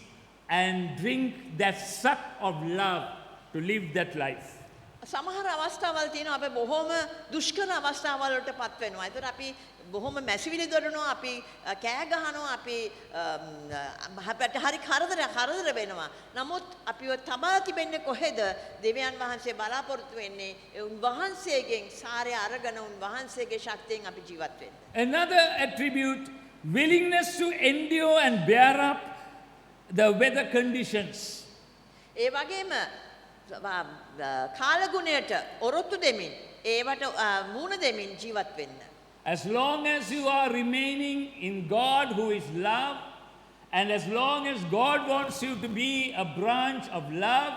and drink that suck of love to live that life. සමහර අවස්ථාවල් තියෙනවා අපි බොහොම දුෂ්කර අවස්ථාවල් වලට පත් වෙනවා. ඒතර අපි බොහොම මැසිවිලි දොඩනවා, අපි කෑ ගහනවා, අපි අපිට හරි කරදර වෙනවා. නමුත් අපිව තබා තිබෙන්නේ කොහෙද? දෙවියන් වහන්සේ බලාපොරොත්තු වෙන්නේ උන්වහන්සේගෙන් සාරය අරගෙන උන්වහන්සේගේ ශක්තියෙන් අපි ජීවත් වෙන්න. Another attribute, willingness to endure and bear up the weather conditions. ඒ වගේම කාලගුණයට ඔරොත්තු දෙමින් ඒවට මූණ දෙමින් ජීවත් වෙන්න. As long as you are remaining in God who is love, and as long as God wants you to be a branch of love,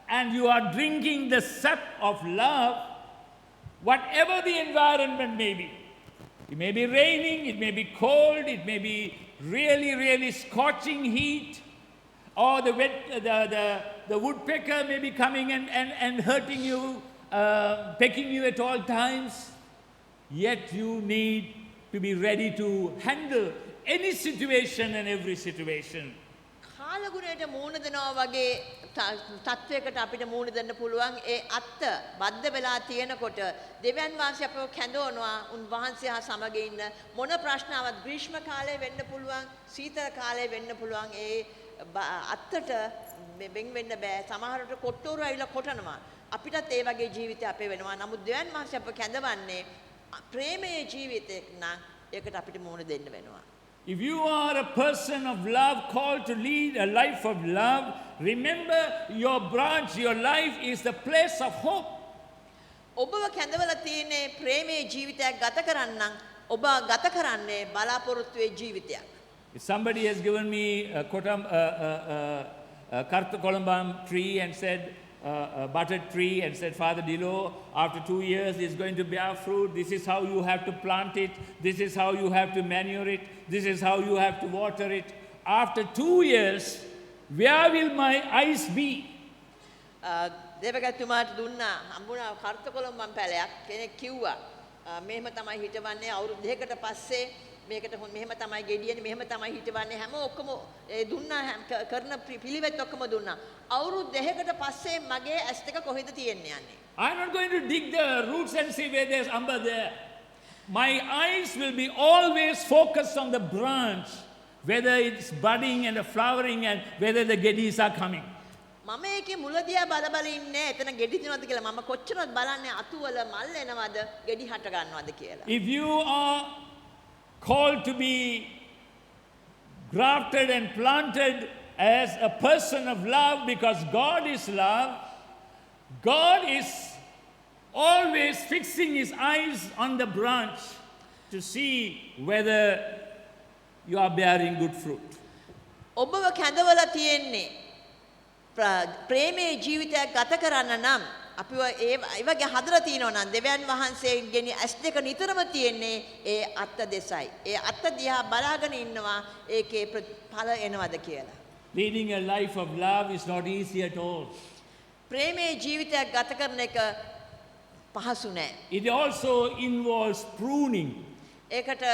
and you are drinking the sap of love, whatever the environment may be, it may be raining, it may be cold, it may be really, really scorching heat, or the woodpecker may be coming and hurting you, pecking you at all times. Yet you need to be ready to handle any situation and every situation. කාලගුණයට මූණ දෙනවා වගේ තත්වයකට අපිට මූණ දෙන්න පුළුවන්. ඒ අත්ත බද්ධ වෙලා තියෙනකොට දෙවියන් වහන්සේ අපව කැඳවනවා උන්වහන්සේ හා සමග ඉන්න මොන ප්‍රශ්නාවක් ග්‍රීෂ්ම කාලේ වෙන්න පුළුවන්, සීතල කාලේ වෙන්න පුළුවන්. ඒ අත්තට වෙන් වෙන්න බෑ. සමහරට කොට්ටෝරු ඇවිල්ලා කොටනවා. අපිටත් ඒ වගේ ජීවිතය අපේ වෙනවා. නමුත් දෙවියන් වහන්සේ අපව කැඳවන්නේ ප්‍රේමයේ ජීවිතයක් නම් ඒකට අපිට මුහුණ දෙන්න වෙනවා. If you are a person of love called to lead a life of love, remember your branch, your life is the place of hope. ඔබව කැඳවලා තියෙන්නේ ප්‍රේමයේ ජීවිතයක් ගත කරන්නම් ඔබ ගත කරන්නේ බලාපොරොත්තුවේ ජීවිතයක්. If somebody has given me a Kartha Kolumbam tree and said, a buttered tree, and said, Father Dilo, after 2 years it's going to bear fruit. This is how you have to plant it. This is how you have to manure it. This is how you have to water it. After 2 years, where will my eyes be? දේවගතුමාට දුන්නා හම්බුණා කර්ත කොළඹම් පැලයක් කෙනෙක් කිව්වා මෙහෙම තමයි හිටවන්නේ අවුරුදු දෙකකට පස්සේ මේකට මෙහෙම තමයි ගෙඩියනේ මෙහෙම තමයි හිටවන්නේ හැම ඔක්කොම ඒ දුන්නා කරන පිළිවෙත් ඔක්කොම දුන්නා අවුරුදු දෙකකට පස්සේ මගේ ඇස් දෙක කොහෙද තියෙන්නේ යන්නේ I'm not going to dig the roots and see where there's amber there. My eyes will be always focused on the branch, whether it's budding and flowering and whether the gedis are coming. මම ඒකේ මුලදියා බල ඉන්නේ එතන ගෙඩි තියනවද කියලා මම කොච්චරවත් බලන්නේ අතුවල මල් එනවද ගෙඩි හට ගන්නවද කියලා. If you are called to be grafted and planted as a person of love because God is love, God is always fixing his eyes on the branch to see whether you are bearing good fruit. ඔබව කැඳවලා තියෙන්නේ ප්‍රේමයේ ජීවිතයක් ගත කරන්න නම් අපිව ඒ වගේ හදලා තියනවා නම් දෙවියන් වහන්සේගෙනි ඇස් දෙක නිතරම තියෙන්නේ ඒ අත්ත දෙසයි. ඒ අත්ත දිහා බලාගෙන ඉන්නවා ඒකේ ඵල එනවද කියලා. Leading a life of love is not easy at all. ප්‍රේමයේ ජීවිතයක් ගත කරන එක පහසු නෑ. It also involves pruning. ඒකට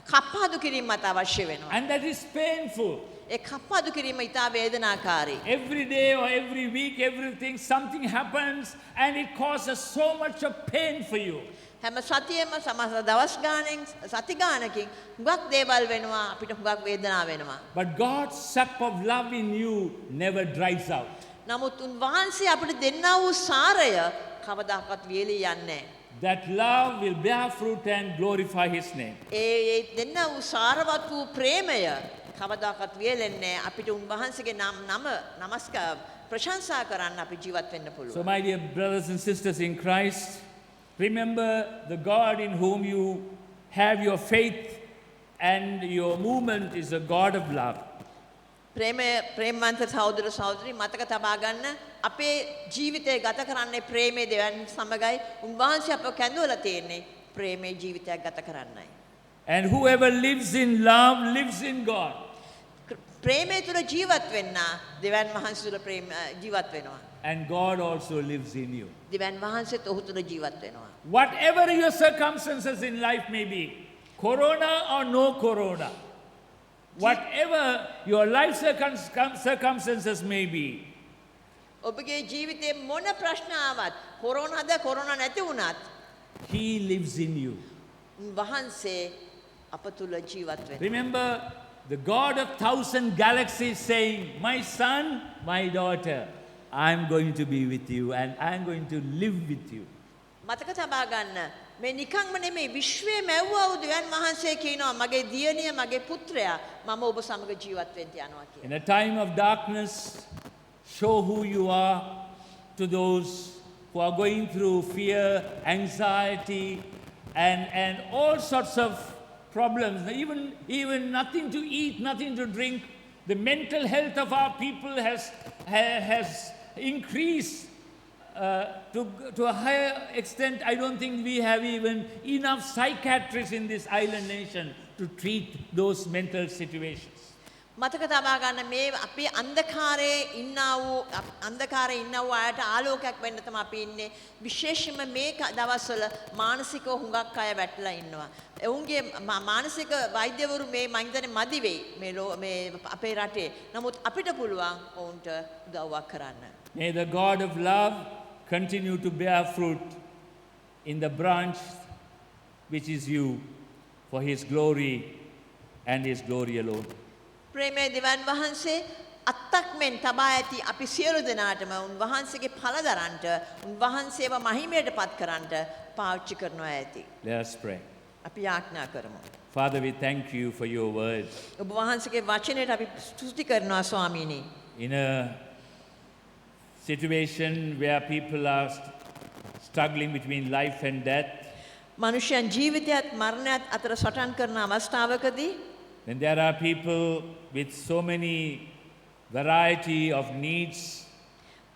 කප්පාදු කිරීමත් අවශ්‍ය වෙනවා. And that is painful. ඒ කප්පාදු කිරීම ඉතා වේදනාකාරී. Every day or every week, everything, something happens and it causes so much of pain for you. හැම සතියෙම සමහර දවස් ගානෙන් සති ගානකින් හුඟක් දේවල් වෙනවා අපිට හුඟක් වේදනාව වෙනවා. But God's sap of love in you never dries out. නමුත් උන්වහන්සේ අපිට දෙන්නා වූ සාරය කවදාකවත් වියලී යන්නේ නැහැ. That love will bear fruit and glorify his name. ඒ දෙන්නා වූ සාරවත් වූ ප්‍රේමය කවදාකවත් වියලෙන්නේ නැහැ. අපිට උන්වහන්සේගේ නම නමස්කාර ප්‍රශංසා කරන්න අපි ජීවත් වෙන්න පුළුවන්. So my dear brothers and sisters in Christ, remember the God in whom you have your faith and your movement is a God of love. ප්‍රේමවන්ත සහෝදර සහෝදරි මතක තබා ගන්න අපේ ජීවිතය ගත කරන්නේ ප්‍රේමයේ දෙවියන් සමගයි උන්වහන්සේ අපව කැඳවලා තියෙන්නේ ප්‍රේමයේ ජීවිතයක් ගත කරන්නයි. And whoever lives in love lives in God. ප්‍රේමයේ තුල ජීවත් වෙන්න දෙවියන් වහන්සේ තුල ජීවත් වෙනවා. And God also lives in you. දෙවියන් වහන්සේත් ඔහු තුල ජීවත් වෙනවා. Whatever your circumstances in life may be, corona or no corona, whatever your life circumstances may be, ඔබගේ ජීවිතේ මොන ප්‍රශ්න ආවත් කොරෝනාද කොරෝනා නැති වුණත් he lives in you. වහන්සේ අප තුල ජීවත් වෙනවා. Remember the God of 1,000 galaxies saying, my son, my daughter, I'm going to be with you and I'm going to live with you. මතක තබා ගන්න මේ නිකන්ම නෙමෙයි විශ්වයේ මැව්වා වූ දෙවියන් වහන්සේ කියනවා මගේ දියණිය මගේ පුත්‍රයා මම ඔබ සමග ජීවත් වෙන්න යනවා කියලා. In a time of darkness, show who you are to those who are going through fear, anxiety, and all sorts of problems, even nothing to eat, nothing to drink. The mental health of our people has increased to a higher extent. I don't think we have even enough psychiatrists in this island nation to treat those mental situations. මතක තබා ගන්න මේ අපි අන්ධකාරයේ ඉන්නා වූ අයට ආලෝකයක් වෙන්න තමයි අපි ඉන්නේ. විශේෂයෙන්ම මේ දවස්වල මානසිකව හුඟක් අය වැටලා ඉන්නවා. එවුන්ගේ මානසික වෛද්‍යවරු මේ මං හිතන්නේ මදි වෙයි මේ අපේ රටේ. නමුත් අපිට පුළුවන් ඔවුන්ට උදව්වක් කරන්න. May the God of love continue to bear fruit in the branch which is you for his glory and his glory alone. ප්‍රේමයේ දෙවියන් වහන්සේ අත්තක් මෙන් තබා ඇති අපි සියලු දෙනාටම උන්වහන්සේගේ ඵල දරන්නට උන්වහන්සේව මහිමයට පත් කරන්නට පාවිච්චි කරනවා ඇති. Let us pray. අපි යාඥා කරමු. Father, we thank you for your words. ඔබ වහන්සේගේ වචනයට අපි ස්තුති කරනවා ස්වාමීනි. In a situation where people are struggling between life and death, මනුෂ්‍යයන් ජීවිතයත් මරණයත් අතර සටන් කරන අවස්ථාවකදී when there are people with so many variety of needs,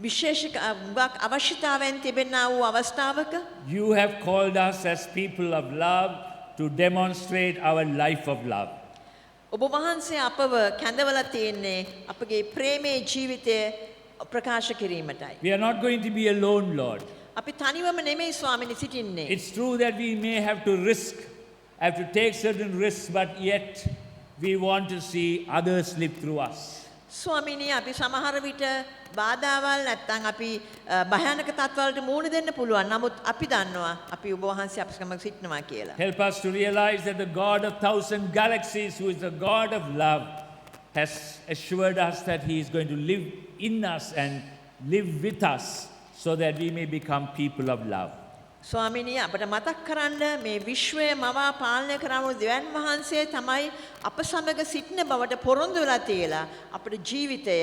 විශේෂ අවශ්‍යතාවයන් තිබෙනා වූ අවස්ථාවක you have called us as people of love to demonstrate our life of love. ඔබ වහන්සේ අපව කැඳවලා තියෙන්නේ අපගේ ප්‍රේමයේ ජීවිතය ප්‍රකාශ කිරීමටයි. We are not going to be alone, Lord. අපි තනිවම නෙමෙයි ස්වාමිනී සිටින්නේ. It's true that we may have to have to take certain risks, but yet we want to see others live through us. ස්වාමිනී අපි සමහර විට බාධාවල් නැත්නම් අපි භයානක තත්ත්වවලට මුහුණ දෙන්න පුළුවන්. නමුත් අපි දන්නවා අපි ඔබ වහන්සේ අප සමග සිටිනවා කියලා. Help us to realize that the God of 1,000 galaxies, who is the God of love, has assured us that He is going to live in us and live with us so that we may become people of love. ස්වාමිනී අපට මතක් කරන්න මේ විශ්වය මවා පාලනය කරන දෙවියන් වහන්සේ තමයි අප සමග සිටින බවට පොරොන්දු වෙලා තියලා අපේ ජීවිතය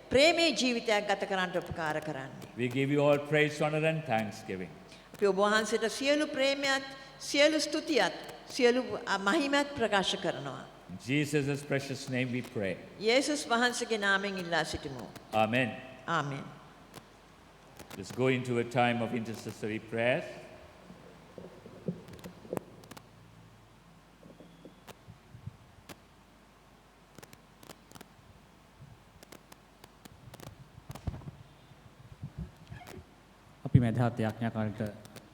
ප්‍රේමයේ ජීවිතයක් ගත කරන්නට උපකාර කරන්නේ. We give you all praise, honor and thanksgiving. අපි ඔබ වහන්සේට සියලු ප්‍රේමයත්, සියලු ස්තුතියත්, සියලු මහිමත් ප්‍රකාශ කරනවා. In Jesus' precious name we pray. යේසුස් වහන්සේගේ නාමයෙන් ඉල්ලා සිටිමු. Amen. Amen. Let's go into a time of intercessory prayer. අපි මැදහත් යාඥාකාරයට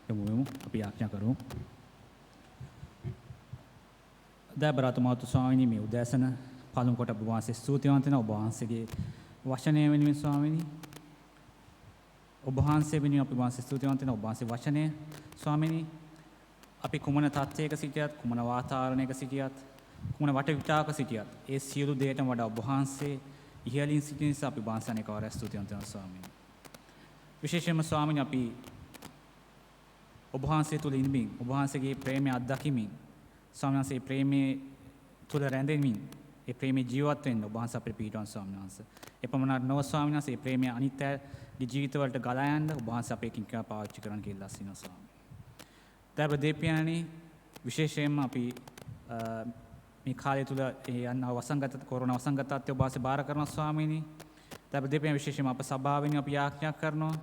යොමු වෙමු. අපි යාඥා කරමු. දයබරතුමාතු ස්වාමීනි මේ උදෑසන පළමු කොට ඔබ වහන්සේ ස්තුතිවන්ත වෙනවා. ඔබ වහන්සේගේ වචනය වෙනුවෙන් ස්වාමීනි. ඔබ වහන්සේ වෙනුවෙන් අපි වහන්සේ ස්තුතිවන්ත වෙනවා. ඔබ වහන්සේ වචනය ස්වාමීනි අපි කුමන තත්ත්වයක සිටියත්, කුමන වාතාවරණයක සිටියත්, කුමන වටපිටාවක සිටියත් ඒ සියලු දේටම වඩා ඔබ වහන්සේ ඉහළින් සිටින නිසා අපි වහන්සේ අනේකවර ස්තුතිවන්ත වෙනවා ස්වාමීනි. විශේෂයෙන්ම ස්වාමීනි අපි ඔබ වහන්සේ තුල ඉඳමින් ඔබ වහන්සේගේ ප්‍රේමය අත්දකිමින් ස්වාමීන් වහන්සේ ප්‍රේමයේ තුල රැඳෙමින් ඒ ප්‍රේමයේ ජීවත් වෙන්න ඔබ වහන්සේ අපේ පිටවන් ස්වාමීන් වහන්සේ. එපමණක් නොව ස්වාමීන් වහන්සේ මේ ප්‍රේමය අනිත්‍යගේ ජීවිතවලට ගලා යන්න ඔබ වහන්සේ අපේ කිංකා පාවිච්චි කරන්න කියලා සිනා ස්වාමීන්. දයබ දෙපියාණනි විශේෂයෙන්ම අපි මේ කාලය තුල ඒ යන වසංගත කොරෝනා වසංගතත් ඔබ වහන්සේ බාර කරනවා ස්වාමීනි. දයබ දෙපියාණනි විශේෂයෙන්ම අප සභාවෙන් අපි යාඥා කරනවා.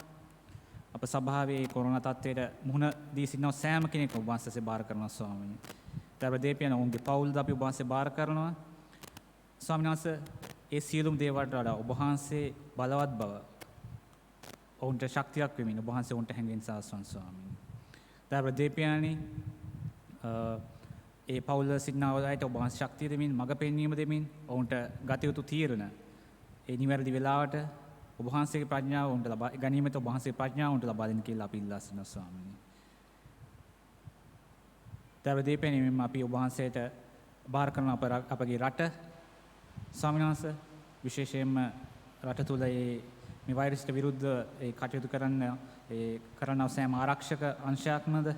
අප සභාවේ කොරෝනා තත්ත්වයට මුහුණ දී සිටින සෑම කෙනෙක් ඔබ වහන්සේ බාර කරනවා ස්වාමීනි. දයබ දෙපියාණනි ඔවුන්ගේ පවුල්ද අපි ඔබ වහන්සේ බාර කරනවා. ස්වාමීන් වහන්සේ ඒ සියලුම දේවල්ට වඩා ඔබ වහන්සේ බලවත් බව ඔවුන්ට ශක්තියක් වෙමින් ඔබ වහන්සේ ඔවුන්ට හැඟෙන්න සාස්වන් ස්වාමීනි. දයබ දෙපියාණනි ඒ පවුල සිටින අයට ඔබ වහන්සේ ශක්තිය දෙමින් මඟ පෙන්වීම දෙමින් ඔවුන්ට ගත යුතු තීරණ ඒ නිවැරදි වෙලාවට ඔබ වහන්සේගේ ප්‍රඥාව උන්ට ලබා ගැනීමට ඔබ වහන්සේගේ ප්‍රඥාව උන්ට ලබා දෙන්න කියලා අපි ඉල්ලා සිටිනවා ස්වාමීනි. දයබ දෙපියාණනි අපි ඔබ වහන්සේට බාර කරන අපගේ රට ස්වාමීන් වහන්සේ විශේෂයෙන්ම රට තුල මේ වෛරසයට විරුද්ධ ඒ කටයුතු කරන සෑම ආරක්ෂක අංශයක්මද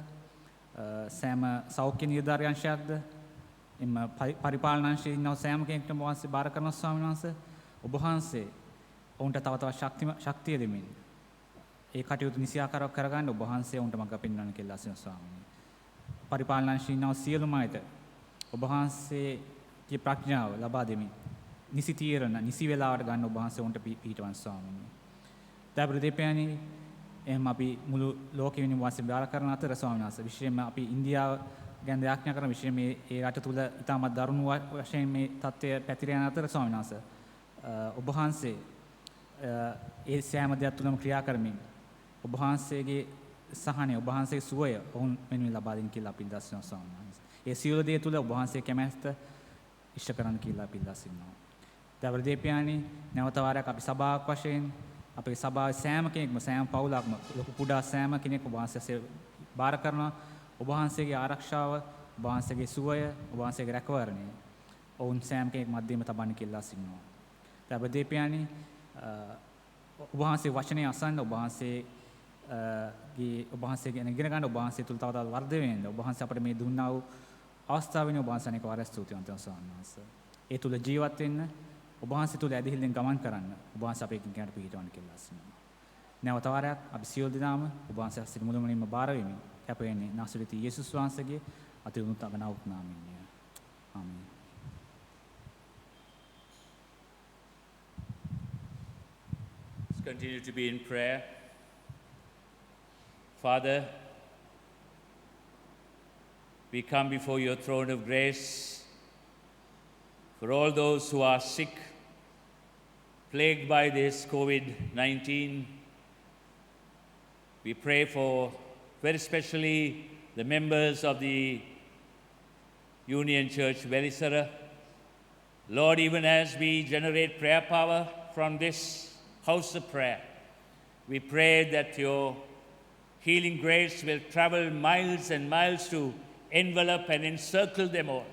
සෑම සෞඛ්‍ය නිලධාරී අංශයක්ද එම පරිපාලන අංශයේ ඉන්නව සෑම කෙනෙක්ටම ඔබ වහන්සේ බාර කරන ස්වාමීන් වහන්සේ ඔබ වහන්සේ ඔවුන්ට තව තවත් ශක්තිය දෙමින් ඒ කටයුතු නිසියාකාරව කරගන්න ඔබ වහන්සේ ඔවුන්ට මඟ පෙන්වන්න කියලා අසින ස්වාමීනි. පරිපාලන අංශයේ ඉන්නව සියලුම අයට ඔබ වහන්සේගේ ප්‍රඥාව ලබා දෙමින් නිසි තීරණ නිසි වේලාවට ගන්න ඔබ වහන්සේ උන්ට පිටවන් ස්වාමීනි. දයබ දෙපියාණනි එහෙනම් අපි මුළු ලෝකෙ වෙනින් වාසය බාර කරන අතර ස්වාමීන් වහන්සේ විශේෂයෙන්ම අපි ඉන්දියාව ගැන යාඥා කරන විශේෂයෙන් මේ ඒ රට තුල ඉතාමත් දරුණු වශයෙන් මේ තත්ත්වය පැතිර යන අතර ස්වාමීන් වහන්සේ ඔබ වහන්සේ ඒ සෑම දෙයක් තුලම ක්‍රියා කරමින් ඔබ වහන්සේගේ සහනය ඔබ වහන්සේගේ සුවය ඔවුන් වෙනුවෙන් ලබා දෙන්න කියලා අපි ඉල්ලා සිටිනවා ස්වාමීන් වහන්සේ. ඒ සියලු දේ තුල ඔබ වහන්සේ කැමැත්ත ඉෂ්ට කරන්න කියලා අපි ඉල්ලා සිටිනවා. දයබ දෙපියාණනි නැවත වාරයක් අපි සභාවක් වශයෙන් අපේ සභාවේ සෑම කෙනෙක්ම සෑම පවුලක්ම ලොකු කුඩා සෑම කෙනෙක් ඔබ වහන්සේ බාර කරනවා. ඔබ වහන්සේගේ ආරක්ෂාව ඔබ වහන්සේගේ සුවය ඔබ වහන්සේගේ රැකවරණය ඔවුන් සෑම කෙනෙක් මැදින්ම තබන්න කියලා සිටිනවා. දයබ දෙපියාණනි ඔබ වහන්සේ වචනේ අසන්න ඔබ වහන්සේගේ ඉගෙන ගන්න ඔබ වහන්සේ තුල තව තවත් වර්ධනය වෙන්න ඔබ වහන්සේ අපිට මේ දුන්නා වූ අවස්ථාවෙන් ඔබ වහන්සේ අනේක වාරයක් ස්තුතිවන්ත වෙනවා. ඒ තුල ජීවත් වෙන්න ඔබ වහන්සේ තුල ඇදහිල්ලෙන් ගමන් කරන්න ඔබ වහන්සේ අපේ කිංකයට පිහිටවන්න කියලා අස්සිනවා. නැවත වාරයක් අපි සියලු දෙනාම ඔබ වහන්සේ අස්සින මුළුමනින්ම බාර වෙමින් කැපවෙන්නේ නාසරිත යේසුස් වහන්සේගේ අතිඋන්නත නාමයෙන්. ආමේන්. continue to be in prayer. Father, we come before your throne of grace for all those who are sick, plagued by this COVID-19. We pray for very specially the members of the Union Church Velisara. Lord, even as we generate prayer power from this house of prayer, we pray that your healing grace will travel miles and miles to envelop and encircle them all.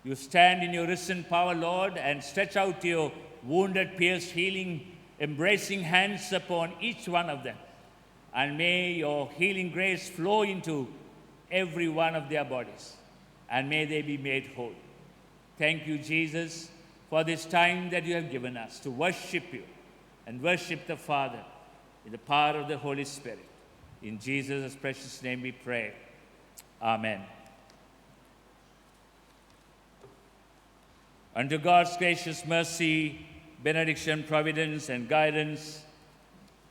You stand in your risen power, Lord, and stretch out your wounded, pierced, healing, embracing hands upon each one of them. And may your healing grace flow into every one of their bodies, and may they be made whole. Thank you, Jesus, for this time that you have given us to worship you and worship the Father in the power of the Holy Spirit. In Jesus' precious name we pray. Amen. Unto God's gracious mercy, benediction, providence, and guidance,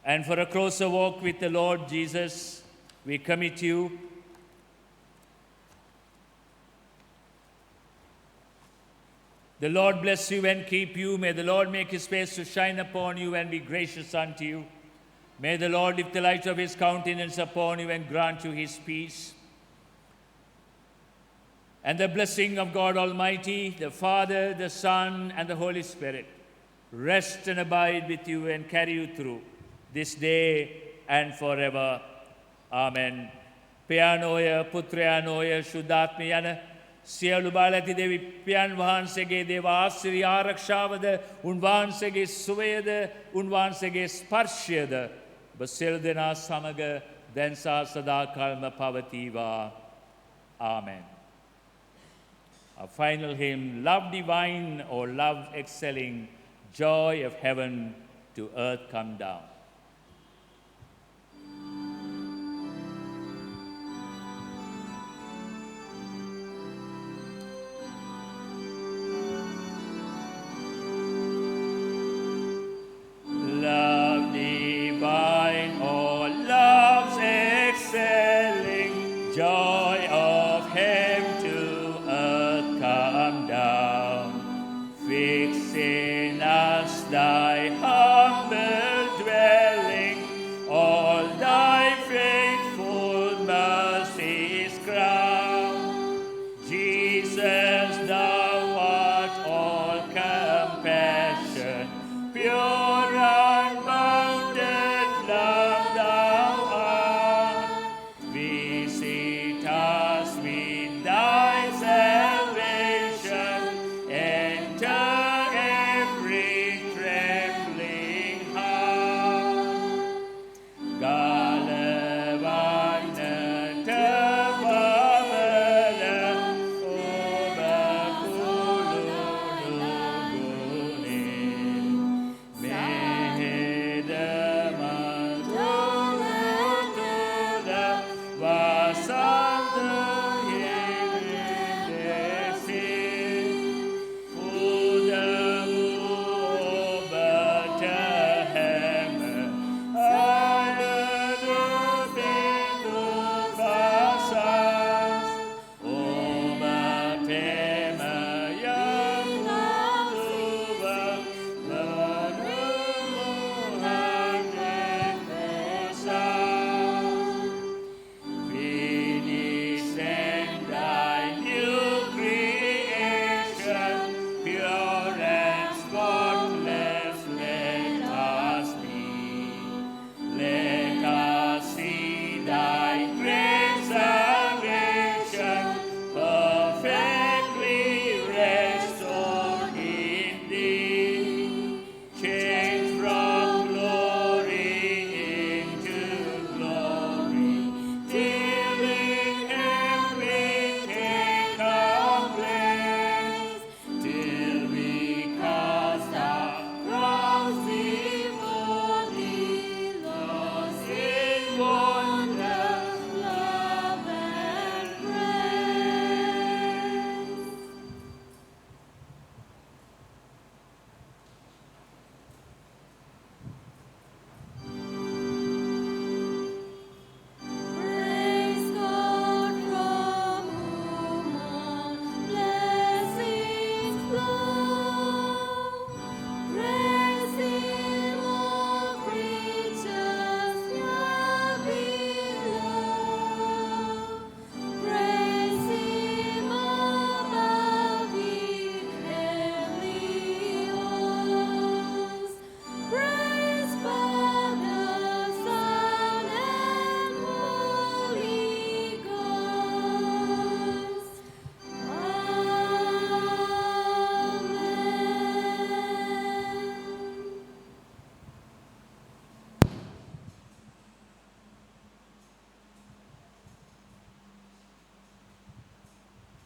and for a closer walk with the Lord Jesus, we commit you. The Lord bless you and keep you. May the Lord make his face to shine upon you and be gracious unto you. May the Lord lift the light of his countenance upon you and grant you his peace. And the blessing of God Almighty, the Father, the Son, and the Holy Spirit, rest and abide with you and carry you through this day and forever. Amen. Peyanoya, Putrayanoya, Shuddhatma යන සියලු බාල ඇති දෙවි පියන් වහන්සේගේ දේව ආශිර්වාද ආරක්ෂාවද උන්වහන්සේගේ සුවයද උන්වහන්සේගේ ස්පර්ශයද ඔබ සියලු දෙනා සමග දැන් සහ සදාකාලම පවතිවා. Amen. Our final hymn, Love Divine or Love Excelling, Joy of Heaven to Earth Come Down. Love divine, or love's excelling, joy of heaven to earth come down. Fix in us thy humble dwelling, all thy faithful mercies crown. Jesus, thou art all compassion, pure unbounded love thou art. Visit us with thy salvation, enter every trembling heart. Galavanna tavamala Pure